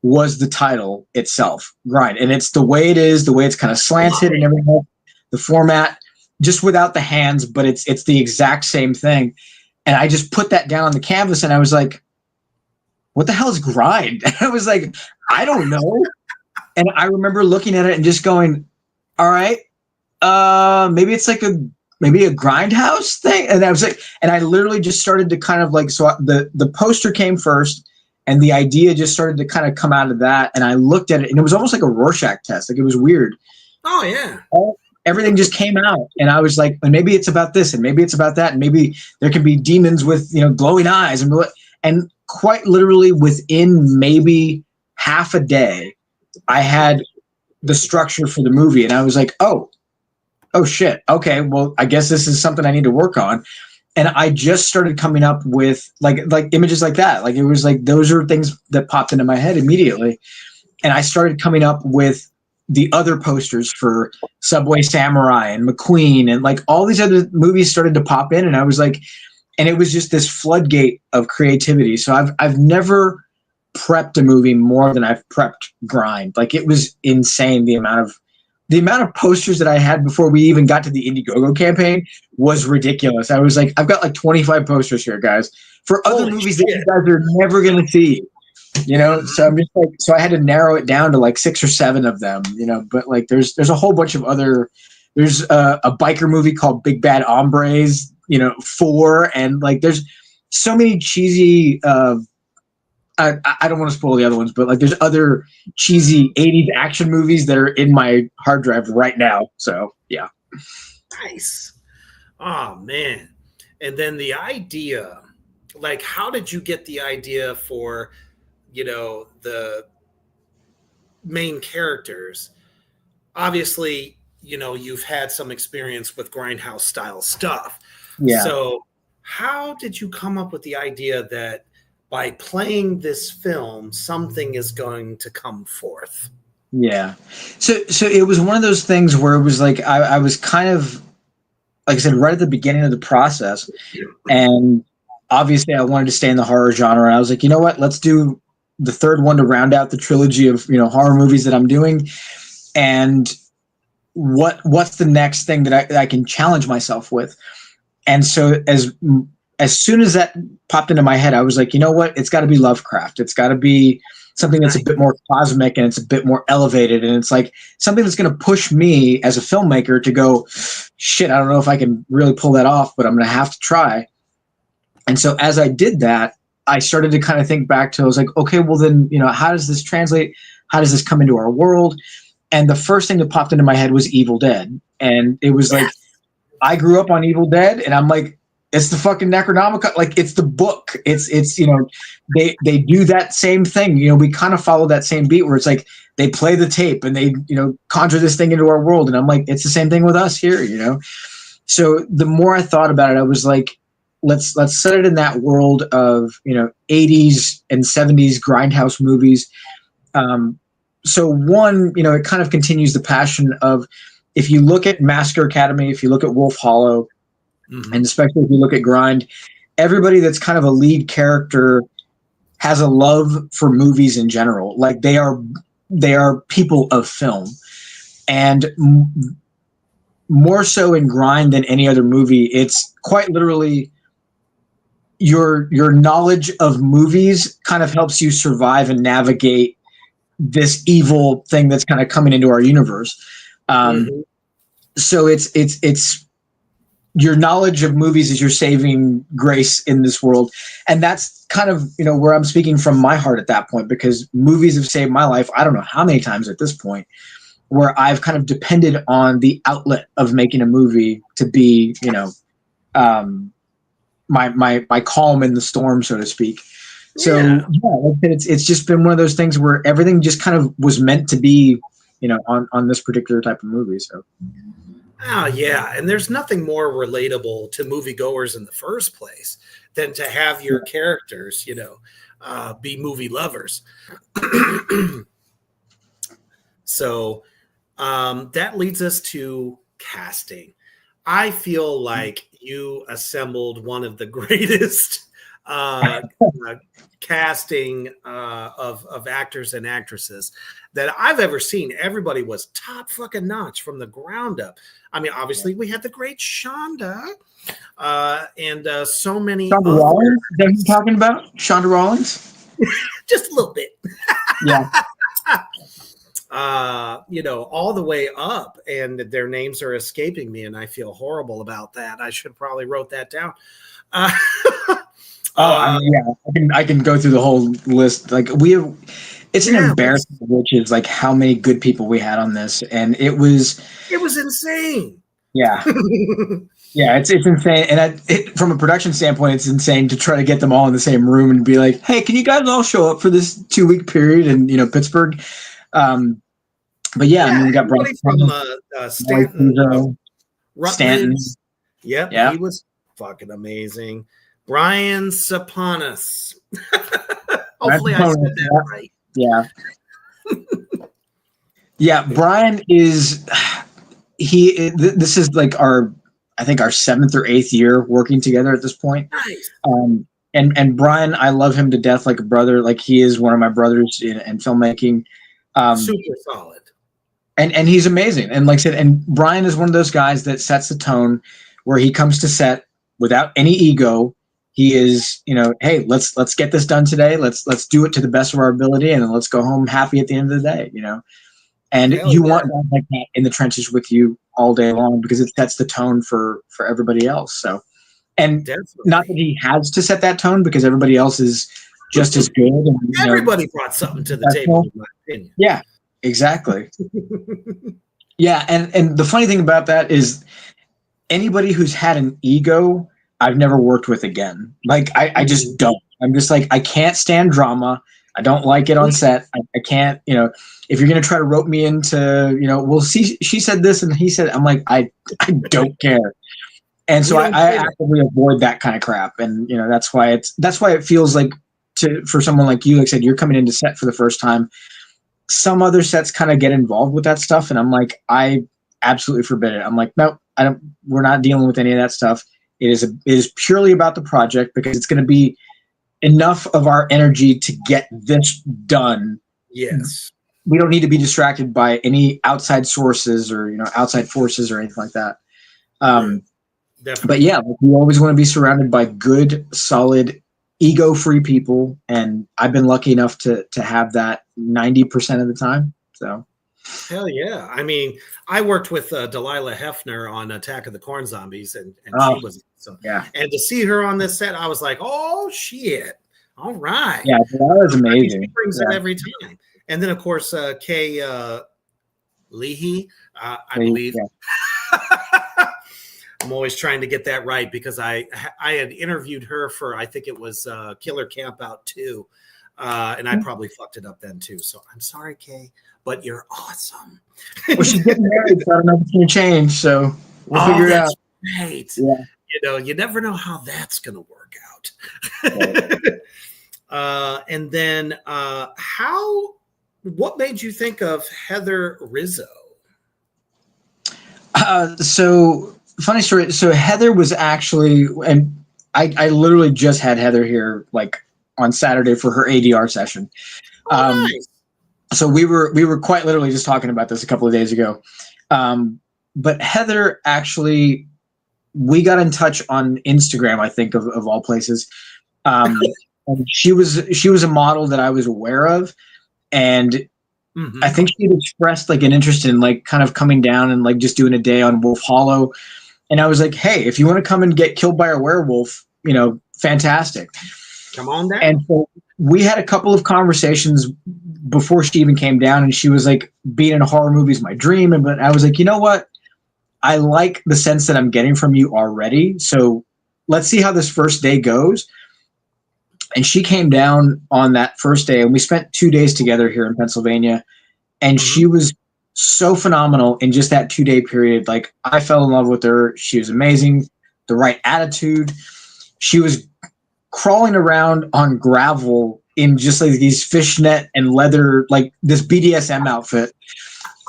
was the title itself, Grind. And it's the way it is, the way it's kind of slanted and everything, the format, just without the hands, but it's the exact same thing. And I just put that down on the canvas, and I was like, what the hell is Grind? And I was like, I don't know. And I remember looking at it and just going, all right, maybe it's like maybe a grindhouse thing. And I was like, and I literally just started to kind of like, so the poster came first, and the idea just started to kind of come out of that. And I looked at it, and it was almost like a Rorschach test. Like, it was weird. Oh yeah. Everything just came out, and I was like, and maybe it's about this, and maybe it's about that, and maybe there can be demons with glowing eyes, and quite literally within maybe half a day, I had the structure for the movie, and I was like, oh shit, okay, well, I guess this is something I need to work on. And I just started coming up with like images like that. Like, it was like, those are things that popped into my head immediately, and I started coming up with the other posters for Subway Samurai and McQueen, and like all these other movies started to pop in, and I was like, and it was just this floodgate of creativity. So I've never prepped a movie more than I've prepped Grind. Like, it was insane. The amount of posters that I had before we even got to the Indiegogo campaign was ridiculous. I was like, I've got like 25 posters here, guys, for other Holy movies shit. that you guys are never going to see. So I'm just like, so I had to narrow it down to like 6 or 7 of them, but like there's a whole bunch of other, there's a biker movie called Big Bad Hombres, 4, and like there's so many cheesy, I don't want to spoil the other ones, but like there's other cheesy 80s action movies that are in my hard drive right now. So yeah. Nice. Oh man. And then the idea, like, how did you get the idea for the main characters? Obviously, you've had some experience with grindhouse style stuff. Yeah. So how did you come up with the idea that by playing this film, something is going to come forth? Yeah. So it was one of those things where it was like, I was kind of, like I said, right at the beginning of the process, and obviously I wanted to stay in the horror genre. And I was like, you know what, let's do the third one to round out the trilogy of horror movies that I'm doing, and what's the next thing that I can challenge myself with. And so as soon as that popped into my head, I was like, you know what, it's got to be Lovecraft. It's got to be something that's a bit more cosmic, and it's a bit more elevated, and it's like something that's going to push me as a filmmaker to go, shit, I don't know if I can really pull that off, but I'm going to have to try. And so as I did that, I started to kind of think back to, I was like, okay, well then, how does this translate? How does this come into our world? And the first thing that popped into my head was Evil Dead. And it was like, I grew up on Evil Dead, and I'm like, it's the fucking Necronomicon. Like, it's the book. It's they do that same thing. We kind of follow that same beat where it's like they play the tape and they, conjure this thing into our world. And I'm like, it's the same thing with us here, So the more I thought about it, I was like, let's set it in that world of 80s and 70s grindhouse movies. So one, it kind of continues the passion of, if you look at Massacre Academy, if you look at Wolf Hollow, and especially if you look at Grind, everybody that's kind of a lead character has a love for movies in general. Like, they are people of film, and more so in Grind than any other movie. It's quite literally your knowledge of movies kind of helps you survive and navigate this evil thing that's kind of coming into our universe. So it's your knowledge of movies is your saving grace in this world. And that's kind of, where I'm speaking from my heart at that point, because movies have saved my life. I don't know how many times at this point, where I've kind of depended on the outlet of making a movie to be, my calm in the storm, so to speak. So it's just been one of those things where everything just kind of was meant to be, on this particular type of movie. So. Oh, yeah. And there's nothing more relatable to moviegoers in the first place than to have your characters, be movie lovers. So that leads us to casting. I feel like you assembled one of the greatest casting of actors and actresses that I've ever seen. Everybody was top fucking notch from the ground up. I mean, obviously we had the great Shonda and so many Shonda Rhimes, is that who you're talking about? Shonda Rhimes? Just a little bit. Yeah. All the way up, and their names are escaping me, and I feel horrible about that. I should probably wrote that down. I can go through the whole list. Like it's an embarrassment, which is like how many good people we had on this, and it was insane. Yeah, yeah, it's insane, and from a production standpoint, it's insane to try to get them all in the same room and be like, "Hey, can you guys all show up for this 2-week period in Pittsburgh?" But yeah, I mean, we got Brian from Stanton, Stanton. Yep, he was fucking amazing. Brian Saponis. Hopefully I said that right. Yeah. Yeah, Brian is this is like our 7th or 8th year working together at this point. Nice. And Brian, I love him to death like a brother. Like he is one of my brothers in filmmaking. Super solid. And he's amazing. And like I said, and Brian is one of those guys that sets the tone where he comes to set without any ego. He is, hey, let's get this done today. Let's do it to the best of our ability, and then let's go home happy at the end of the day. And you want guys like that in the trenches with you all day long, because it sets the tone for everybody else. So, and not that he has to set that tone, because everybody else is just as good. And, everybody brought something to the table, in my opinion. Yeah, exactly. Yeah, and the funny thing about that is anybody who's had an ego, I've never worked with again. Like I just don't. I'm just like, I can't stand drama. I don't like it on set. I can't, if you're going to try to rope me into, well, see, she said this and he said, I'm like, I don't care. And so I actively avoid that kind of crap. And, that's why it feels like for someone like you, like I said, you're coming into set for the first time. Some other sets kind of get involved with that stuff. And I'm like, I absolutely forbid it. I'm like, no, we're not dealing with any of that stuff. It is purely about the project, because it's going to be enough of our energy to get this done. Yes. We don't need to be distracted by any outside sources or, outside forces or anything like that. But yeah, we always want to be surrounded by good, solid, ego-free people. And I've been lucky enough to have that 90% of the time. So. Hell yeah. I mean, I worked with Delilah Hefner on Attack of the Corn Zombies, and she was awesome. Yeah. And to see her on this set, I was like, oh, shit. All right. Yeah, that was amazing. She brings it every time. And then, of course, Kay Leahy, I believe. Yeah. I'm always trying to get that right, because I had interviewed her for, I think it was Killer Camp Out 2. And I probably fucked it up then too. So I'm sorry, Kay, but you're awesome. Well, she's getting married, so I don't know if it's going to change. So we'll figure it out. Right. Yeah. You never know how that's going to work out. Right. And then what made you think of Heather Rizzo? So funny story. So Heather was actually, and I literally just had Heather here like on Saturday for her ADR session. Nice. So we were quite literally just talking about this a couple of days ago. But Heather actually, we got in touch on Instagram, I think, of all places. And she was a model that I was aware of, and I think she had expressed like an interest in like kind of coming down and like just doing a day on Wolf Hollow. And I was like, hey, if you want to come and get killed by a werewolf, fantastic. Come on down. And so we had a couple of conversations before she even came down, and she was like, being in a horror movie is my dream. But I was like, you know what? I like the sense that I'm getting from you already. So let's see how this first day goes. And she came down on that first day, and we spent 2 days together here in Pennsylvania. And she was so phenomenal in just that 2-day period. Like, I fell in love with her. She was amazing. The right attitude. She was crawling around on gravel in just like these fishnet and leather, like this BDSM outfit,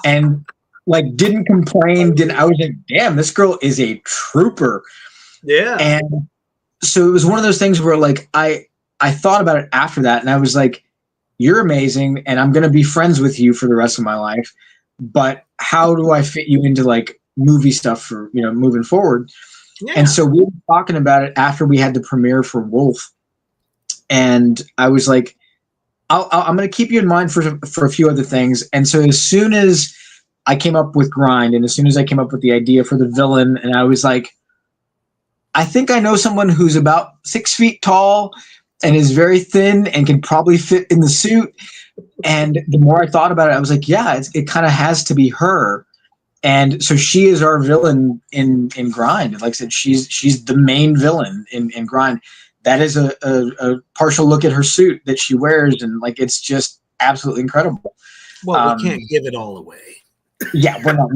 and like didn't complain. I was like, damn, this girl is a trooper. Yeah. And so it was one of those things where like I thought about it after that, and I was like, you're amazing, and I'm going to be friends with you for the rest of my life. But how do I fit you into like movie stuff for, moving forward? Yeah. And so we were talking about it after we had the premiere for Wolf. And I was like, I'm going to keep you in mind for a few other things. And so as soon as I came up with Grind, and as soon as I came up with the idea for the villain, and I was like, I think I know someone who's about 6 feet tall and is very thin and can probably fit in the suit. And the more I thought about it, I was like, yeah, it kind of has to be her. And so she is our villain in Grind. Like I said, she's the main villain in Grind. That is a partial look at her suit that she wears, and like it's just absolutely incredible. Well, we can't give it all away. Yeah, we're not.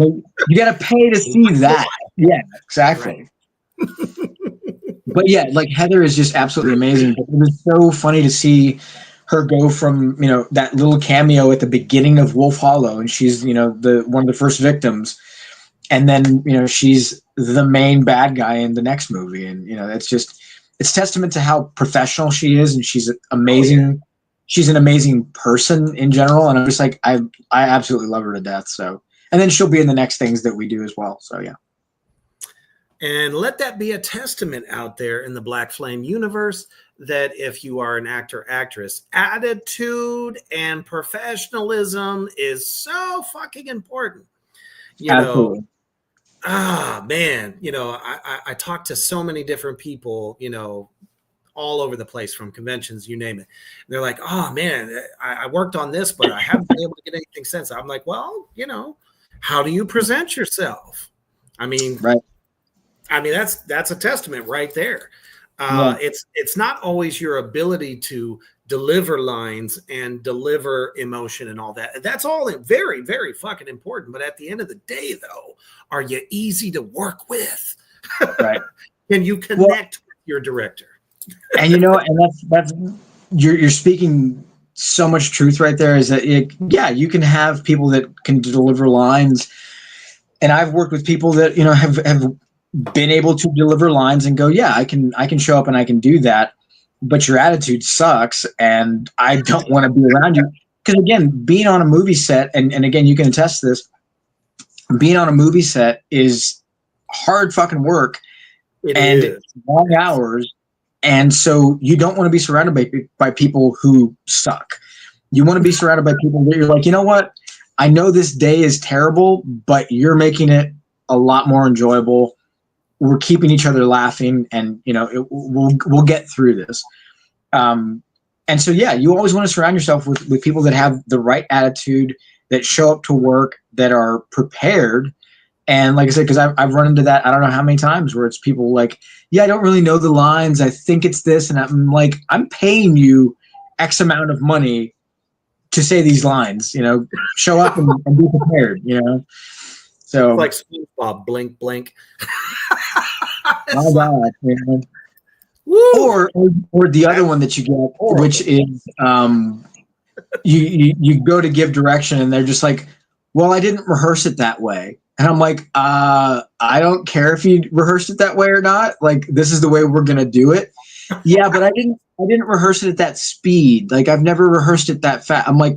You got to pay to see that. Yeah, exactly. Right. But yeah, like Heather is just absolutely amazing. But it was so funny to see her go from that little cameo at the beginning of Wolf Hollow, and she's the one of the first victims, and then she's the main bad guy in the next movie, and it's testament to how professional she is, and she's amazing. Oh, yeah. She's an amazing person in general, and I'm just like I absolutely love her to death. So, and then she'll be in the next things that we do as well. So yeah. And let that be a testament out there in the Black Flame universe that if you are an actor, actress, attitude and professionalism is so fucking important. Absolutely. Man, I talk to so many different people, all over the place, from conventions, you name it. And they're like, oh man, I worked on this, but I haven't been able to get anything since. I'm like, well, how do you present yourself? Right. That's a testament right there. Yeah. It's not always your ability to deliver lines and deliver emotion and all that. That's all very, very fucking important. But at the end of the day, though, are you easy to work with? Right. Can you connect with your director? And and that's you're speaking so much truth right there. Is that you can have people that can deliver lines, and I've worked with people that have been able to deliver lines and go, yeah, I can show up and I can do that, but your attitude sucks and I don't want to be around you. Because again, being on a movie set, and again, you can attest to this, being on a movie set is hard fucking work. It is long hours. And so you don't want to be surrounded by people who suck. You want to be surrounded by people that you're like, you know what? I know this day is terrible, but you're making it a lot more enjoyable. We're keeping each other laughing, and we'll get through this. And so yeah, you always want to surround yourself with people that have the right attitude, that show up to work, that are prepared. And like I said, because I've run into that I don't know how many times where it's people like, yeah, I don't really know the lines. I think it's this, and I'm like, I'm paying you X amount of money to say these lines. Show up and be prepared. So like SpongeBob, blink, blink. My God, man. Or the other one that you get, which is you go to give direction and they're just like, well, I didn't rehearse it that way. And I'm like, I don't care if you rehearsed it that way or not. Like, this is the way we're gonna do it. Yeah, but I didn't rehearse it at that speed. Like, I've never rehearsed it that fast. I'm like,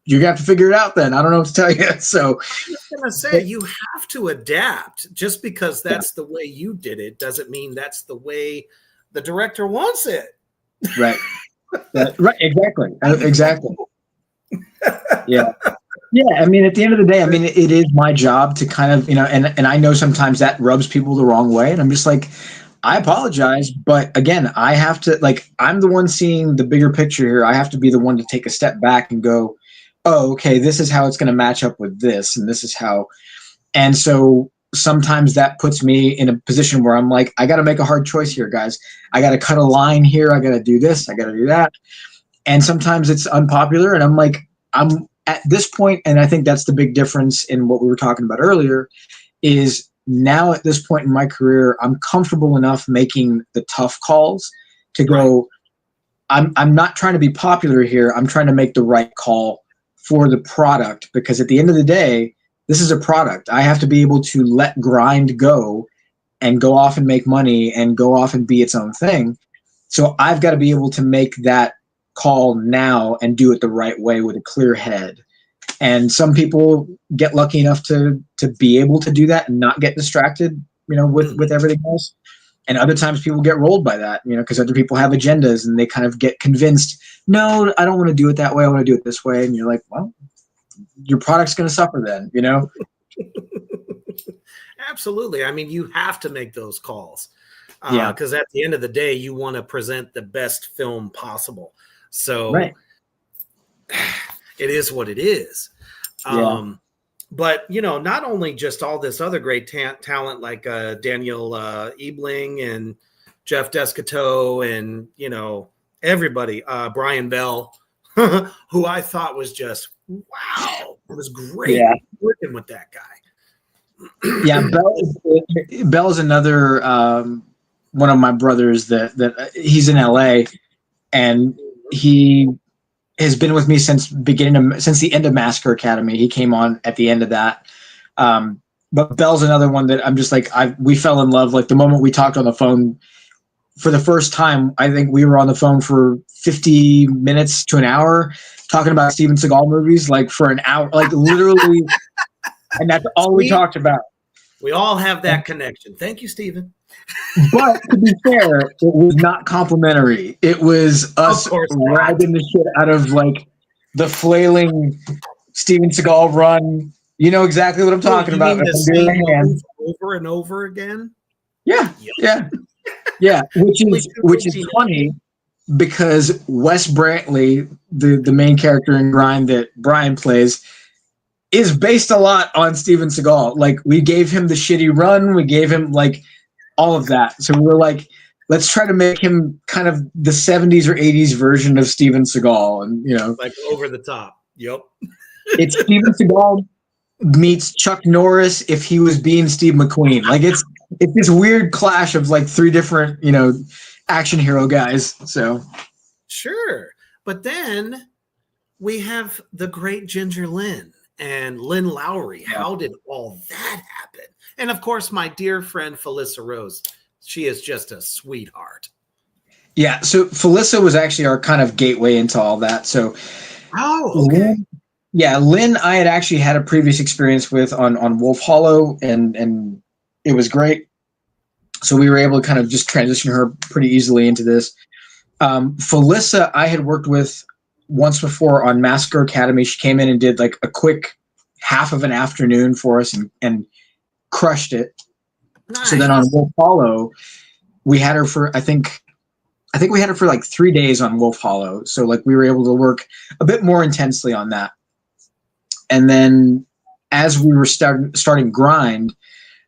you're gonna have to figure it out then. I don't know what to tell you. So I was gonna say, you have to adapt. Just because that's the way you did it doesn't mean that's the way the director wants it. Right. Right. Exactly. Exactly. Yeah. Yeah, I mean, at the end of the day, I mean, it is my job to kind of, and I know sometimes that rubs people the wrong way, and I'm just like, I apologize, but again, I have to, like, I'm the one seeing the bigger picture here. I have to be the one to take a step back and go, oh, okay, this is how it's going to match up with this, and this is how, and so sometimes that puts me in a position where I'm like, I got to make a hard choice here, guys. I got to cut a line here. I got to do this. I got to do that. And sometimes it's unpopular, and I'm like, I'm at this point, and I think that's the big difference in what we were talking about earlier, is now at this point in my career, I'm comfortable enough making the tough calls to go, I'm not trying to be popular here. I'm trying to make the right call for the product, because at the end of the day, this is a product. I have to be able to let grind go and go off and make money and go off and be its own thing. So I've got to be able to make that call now and do it the right way with a clear head. And some people get lucky enough to be able to do that and not get distracted, with everything else. And other times people get rolled by that, because other people have agendas and they kind of get convinced, no, I don't want to do it that way. I want to do it this way. And you're like, well, your product's going to suffer then, Absolutely. I mean, you have to make those calls because at the end of the day, you want to present the best film possible. So it is what it is. But, not only just all this other great talent like Daniel Ebling and Jeff Descoteau and, everybody, Brian Bell, who I thought was just, wow, it was great working with that guy. Yeah, Bell is another one of my brothers that he's in LA, and he has been with me since the end of Massacre Academy. He came on at the end of that. But Bell's another one that I'm just like, we fell in love. Like the moment we talked on the phone for the first time, I think we were on the phone for 50 minutes to an hour talking about Steven Seagal movies, like for an hour, like literally. And that's all we talked about. We all have that connection. Thank you, Steven. But to be fair, it was not complimentary. It was us riding the shit out of like the flailing Steven Seagal run. You know exactly what I'm talking about. Over and over again. Yeah. Which is funny because Wes Brantley, the main character in Grind that Brian plays, is based a lot on Steven Seagal. Like we gave him the shitty run, we gave him like all of that. So we were like, let's try to make him kind of the 70s or 80s version of Steven Seagal, and like over the top. Yep. It's Steven Seagal meets Chuck Norris if he was being Steve McQueen. Like it's this weird clash of like three different, action hero guys. So sure. But then we have the great Ginger Lynn and Lynn Lowry. How did all that happen? And of course, my dear friend Felissa Rose. She is just a sweetheart. Yeah. So Felissa was actually our kind of gateway into all that. So Lynn, Lynn, I had actually had a previous experience with on Wolf Hollow, and it was great. So we were able to kind of just transition her pretty easily into this. Felissa, I had worked with once before on Massacre Academy. She came in and did like a quick half of an afternoon for us and crushed it. Nice. So then on Wolf Hollow, we had her for I think we had her for like 3 days on Wolf Hollow. So like we were able to work a bit more intensely on that. And then as we were starting Grind,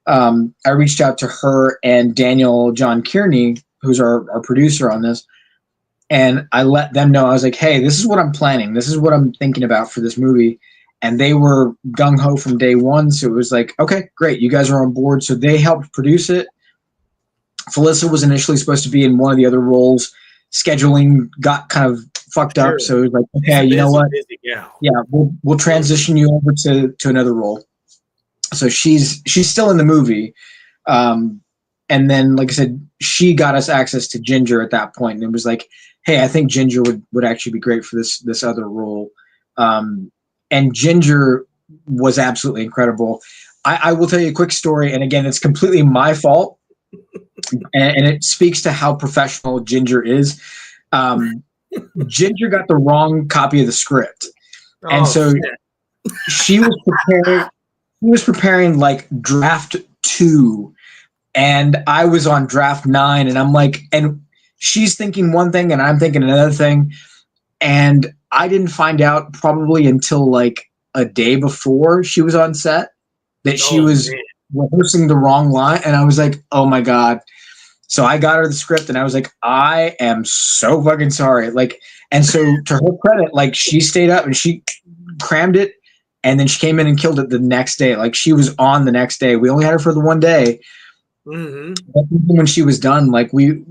I reached out to her and Daniel John Kearney, who's our producer on this. And I let them know, I was like, hey, this is what I'm planning. This is what I'm thinking about for this movie. And they were gung-ho from day one. So it was like, okay, great. You guys are on board. So they helped produce it. Felissa was initially supposed to be in one of the other roles. Scheduling got kind of fucked up. So it was like, okay, you know what? Yeah, we'll transition you over to another role. So she's still in the movie. And then, like I said, she got us access to Ginger at that point. And it was like, hey, I think Ginger would actually be great for this other role. And Ginger was absolutely incredible. I will tell you a quick story. And again, it's completely my fault. And it speaks to how professional Ginger is. Ginger got the wrong copy of the script. And so she was preparing. She was preparing like draft 2, and I was on draft 9, and I'm like, and she's thinking one thing, and I'm thinking another thing, and I didn't find out probably until like a day before she was on set that she was rehearsing the wrong line, and I was like, oh my god. So I got her the script, and I was like, I am so fucking sorry. Like, and so to her credit, like she stayed up and she crammed it, and then she came in and killed it the next day. Like she was on the next day. We only had her for the one day. Mm-hmm. But even when she was done, like we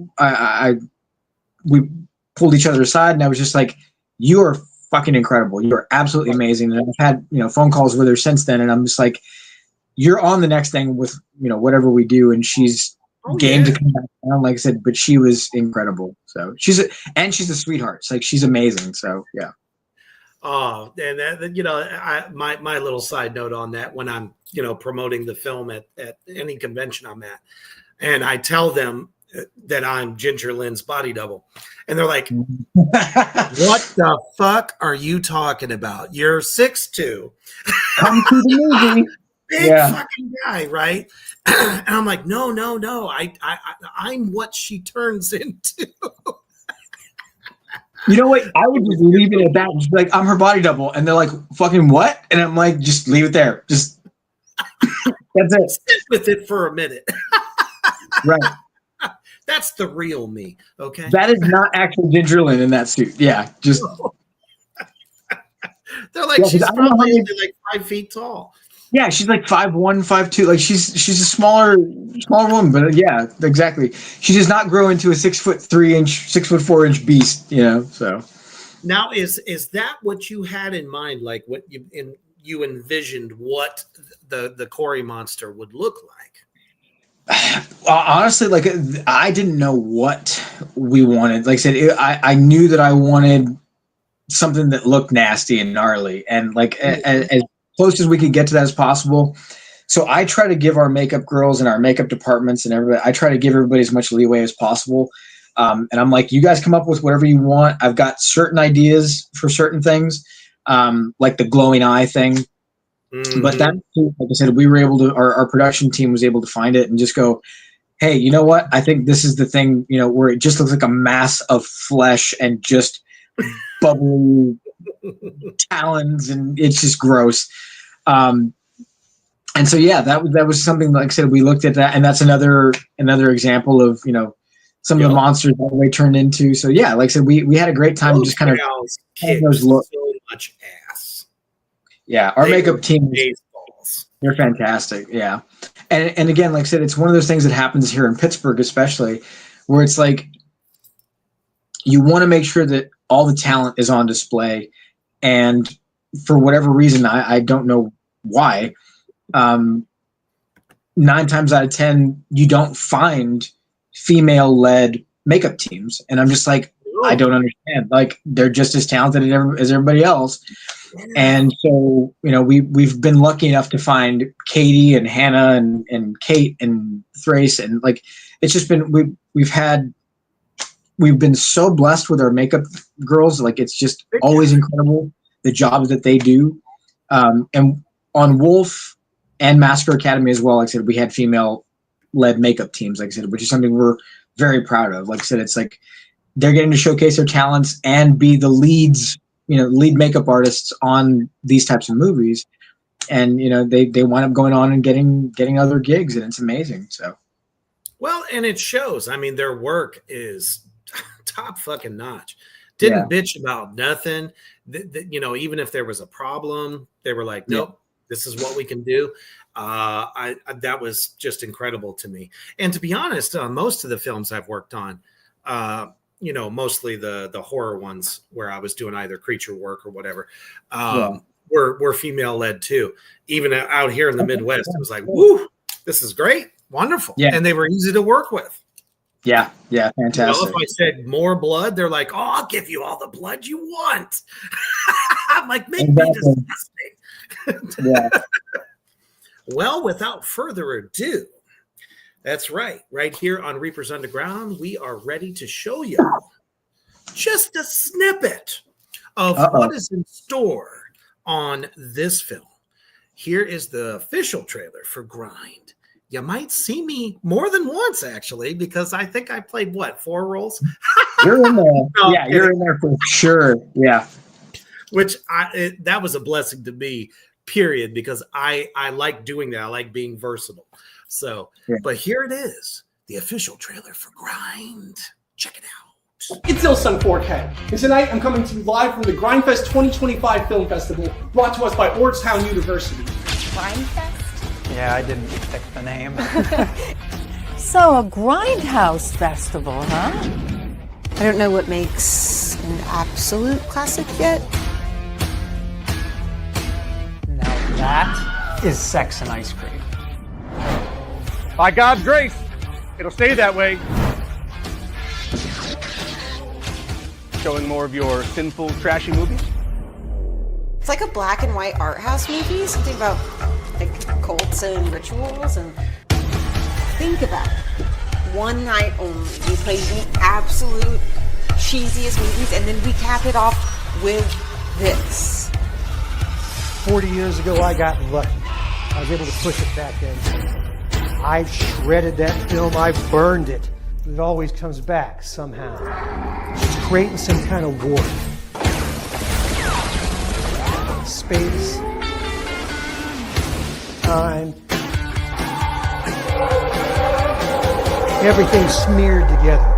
pulled each other aside, and I was just like, you are fucking incredible. You are absolutely amazing. And I've had, phone calls with her since then, and I'm just like, you're on the next thing with, whatever we do. And she's game to come back down, like I said, but she was incredible. So she's a sweetheart. It's like, she's amazing. So yeah. Oh, and that, my little side note on that, when I'm, promoting the film at any convention I'm at, and I tell them that I'm Ginger Lynn's body double, and they're like, what the fuck are you talking about? You're 6'2". Come to the movie. Big fucking guy, right? And I'm like, no. I'm what she turns into. You know what? I would just leave it at that. Just be like, I'm her body double. And they're like, fucking what? And I'm like, just leave it there. Just that's it. Sit with it for a minute. Right. That's the real me. Okay. That is not actual Ginger Lynn in that suit. Yeah. Just they're like, she's probably like 5 feet tall. Yeah, she's like 5'1", 5'2". Like she's a smaller woman, but yeah, exactly. She does not grow into a 6'3" 6'4" beast, So now, is that what you had in mind? Like what you envisioned what the Corey monster would look like? Honestly, like I didn't know what we wanted. Like I said, I knew that I wanted something that looked nasty and gnarly, and like as close as we could get to that as possible. So I try to give our makeup girls and our makeup departments and everybody, I try to give everybody as much leeway as possible. And I'm like, you guys come up with whatever you want. I've got certain ideas for certain things, like the glowing eye thing. Mm-hmm. But that, like I said, we were able to, our production team was able to find it and just go, hey, you know what? I think this is the thing, where it just looks like a mass of flesh and just bubbly talons, and it's just gross. And so that was something, like I said, we looked at that, and that's another example of some of the monsters that they turned into. So yeah, like I said, we had a great time. Those just kind of those look so much ass. Yeah, our makeup team, they're fantastic. Yeah, and again, like I said, it's one of those things that happens here in Pittsburgh, especially, where it's like you want to make sure that all the talent is on display. And for whatever reason, I don't know why, 9 times out of 10, you don't find female-led makeup teams. And I'm just like, I don't understand. Like, they're just as talented as everybody else. And so, we've been lucky enough to find Katie and Hannah and Kate and Thrace. And like, it's just been, we've been so blessed with our makeup girls. Like, it's just always incredible the jobs that they do. And on Wolf and Masker Academy as well, like I said, we had female-led makeup teams, like I said, which is something we're very proud of. Like I said, it's like they're getting to showcase their talents and be the leads, lead makeup artists on these types of movies. And, they wind up going on and getting other gigs, and it's amazing. So, well, and it shows. I mean, their work is top fucking notch. Didn't bitch about nothing. Even if there was a problem, they were like, nope, this is what we can do. That was just incredible to me. And to be honest, most of the films I've worked on, mostly the horror ones where I was doing either creature work or whatever, were female led too. Even out here in the Midwest, it was like, woo, this is great. Wonderful. Yeah. And they were easy to work with. Yeah, fantastic. If I said more blood, they're like, "Oh, I'll give you all the blood you want." I'm like, "Make me disgusting." Yeah. Well, without further ado, that's right. Right here on Reapers Underground, we are ready to show you just a snippet of what is in store on this film. Here is the official trailer for Grind. You might see me more than once, actually, because I think I played, 4 roles? You're in there. No, Yeah, you're in there for sure. Yeah. Which that was a blessing to me, period, because I like doing that. I like being versatile. So, yeah. But here it is, the official trailer for Grind. Check it out. It's Ilsun 4K, and tonight I'm coming to you live from the Grindfest 2025 Film Festival, brought to us by Orangetown University. Grindfest? Yeah, I didn't pick the name. So, a grindhouse festival, huh? I don't know what makes an absolute classic yet. Now that is sex and ice cream. By God's grace, it'll stay that way. Showing more of your sinful, trashy movies? It's like a black and white art house movie, something about like cults and rituals, and think about it. One night only, we play the absolute cheesiest movies, and then we cap it off with this. 40 years ago, I got lucky. I was able to push it back in. I've shredded that film, I've burned it. But it always comes back somehow. It's creating some kind of war. Space, time, everything smeared together.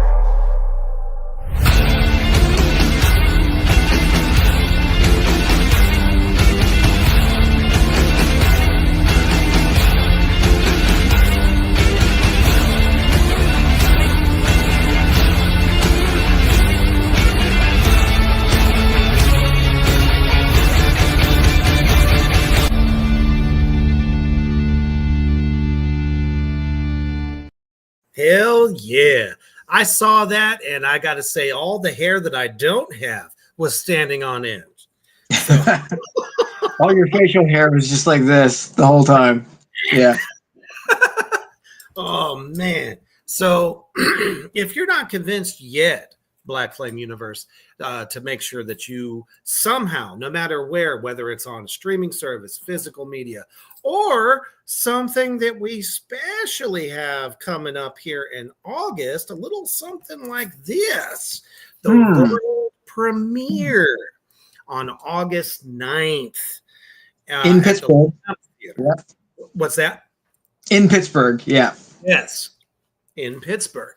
Hell yeah. I saw that, and I got to say, all the hair that I don't have was standing on end. So. All your facial hair was just like this the whole time. Yeah. Oh, man. So if you're not convinced yet, Black Flame Universe, to make sure that you somehow, no matter where, whether it's on a streaming service, physical media, or something that we specially have coming up here in August, a little something like this, the world premiere on August 9th. In Pittsburgh. Yeah. What's that? In Pittsburgh, yeah. Yes, in Pittsburgh.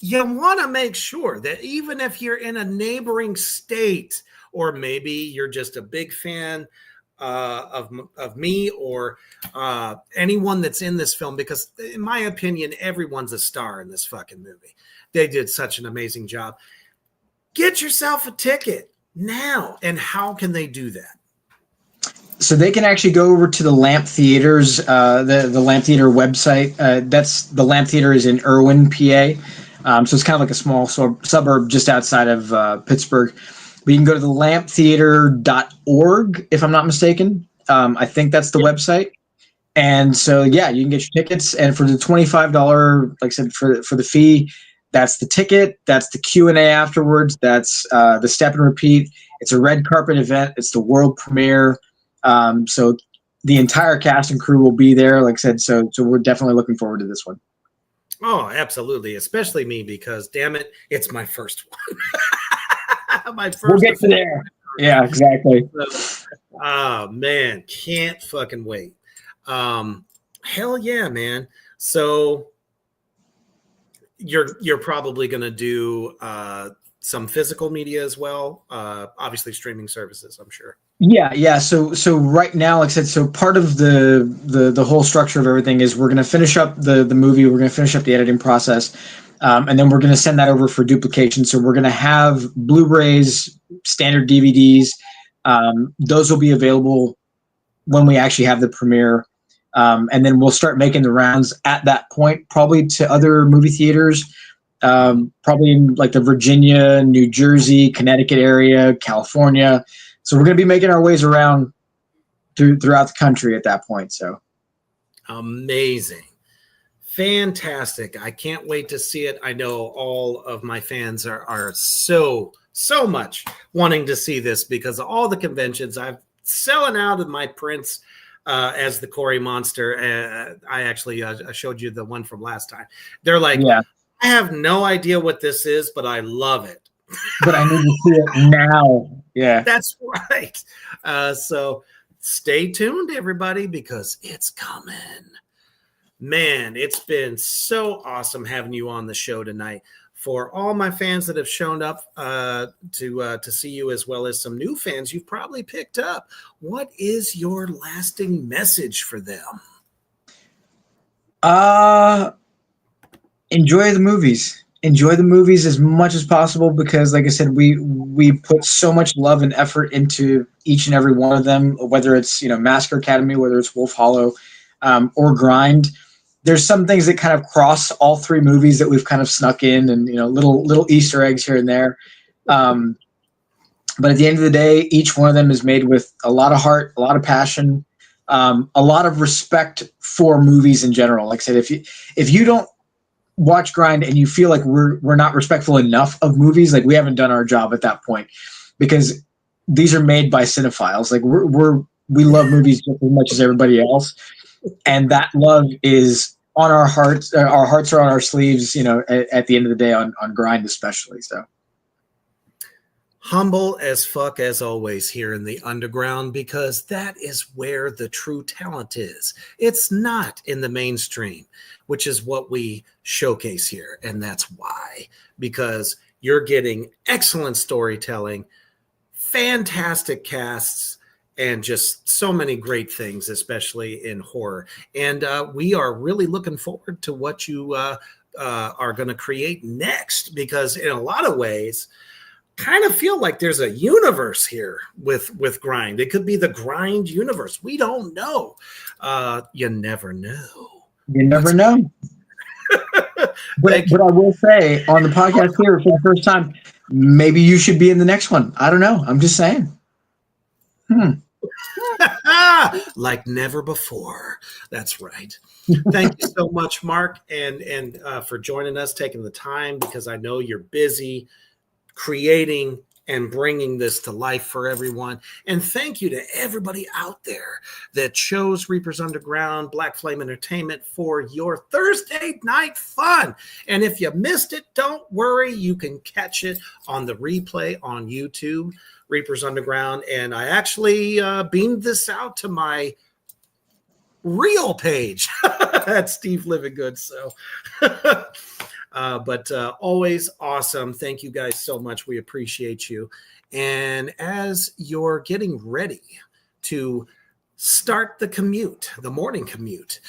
You want to make sure that even if you're in a neighboring state, or maybe you're just a big fan of me or anyone that's in this film, because in my opinion, everyone's a star in this fucking movie. They did such an amazing job. Get yourself a ticket now. And how can they do that? So they can actually go over to the Lamp Theaters, the Lamp Theater website. That's the Lamp Theater is in Irwin, PA. So it's kind of like a small suburb just outside of Pittsburgh. But you can go to the lamptheater.org, if I'm not mistaken. I think that's the website. And so, yeah, you can get your tickets. And for the $25, like I said, for the fee, that's the ticket. That's the Q&A afterwards. That's the step and repeat. It's a red carpet event. It's the world premiere. So the entire cast and crew will be there, like I said. So we're definitely looking forward to this one. Oh, absolutely. Especially me, because damn it, it's my first one. My first. We'll get to there. Yeah, exactly. Oh man, can't fucking wait. Hell yeah, man. So you're probably gonna do some physical media as well. Obviously streaming services, I'm sure. Yeah. So right now, like I said, so part of the whole structure of everything is we're going to finish up the movie. We're going to finish up the editing process, and then we're going to send that over for duplication. So we're going to have Blu-rays, standard DVDs. Those will be available when we actually have the premiere, and then we'll start making the rounds at that point, probably to other movie theaters, probably in like the Virginia, New Jersey, Connecticut area, California. So we're going to be making our ways around throughout the country at that point. So amazing. Fantastic. I can't wait to see it. I know all of my fans are so much wanting to see this because of all the conventions. I've selling out of my prints as the Corey Monster. I actually showed you the one from last time. They're like, Yeah. I have no idea what this is, but I love it. But I need to see it now. Yeah. That's right. So stay tuned, everybody, because it's coming. Man, it's been so awesome having you on the show tonight. For all my fans that have shown up to see you, as well as some new fans you've probably picked up, what is your lasting message for them? Enjoy the movies. Enjoy the movies as much as possible, because, like I said, we put so much love and effort into each and every one of them, whether it's, Massacre Academy, whether it's Wolf Hollow, or Grind. There's some things that kind of cross all three movies that we've kind of snuck in, and little Easter eggs here and there. But at the end of the day, each one of them is made with a lot of heart, a lot of passion, a lot of respect for movies in general. Like I said, if you don't watch Grind and you feel like we're not respectful enough of movies, like, we haven't done our job at that point, because these are made by cinephiles. Like, we love movies just as much as everybody else, and that love is on our hearts. Our hearts are on our sleeves, at the end of the day, on Grind especially. So humble as fuck as always here in the underground, because that is where the true talent is. It's not in the mainstream, which is what we showcase here. And that's why, because you're getting excellent storytelling, fantastic casts, and just so many great things, especially in horror. And we are really looking forward to what you are going to create next, because in a lot of ways, kind of feel like there's a universe here with Grind. It could be the Grind universe. We don't know. You never know. You never know. But I will say, on the podcast here for the first time, maybe you should be in the next one. I don't know. I'm just saying. Like never before. That's right. Thank you so much, Mark, and for joining us, taking the time, because I know you're busy creating and bringing this to life for everyone. And thank you to everybody out there that chose Reapers Underground, Black Flame Entertainment for your Thursday night fun. And if you missed it, don't worry. You can catch it on the replay on YouTube, Reapers Underground. And I actually beamed this out to my real page at Steve Livingood. So but always awesome. Thank you guys so much. We appreciate you. And as you're getting ready to start the commute, the morning commute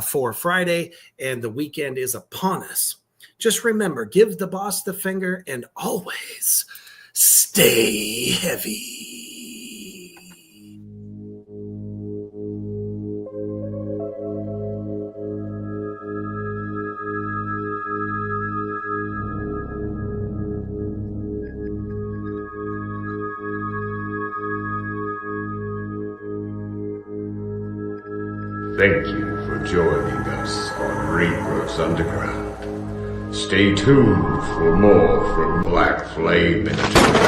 for Friday, and the weekend is upon us, just remember, give the boss the finger and always stay heavy. Thank you for joining us on Reapers Underground. Stay tuned for more from Black Flame Entertainment.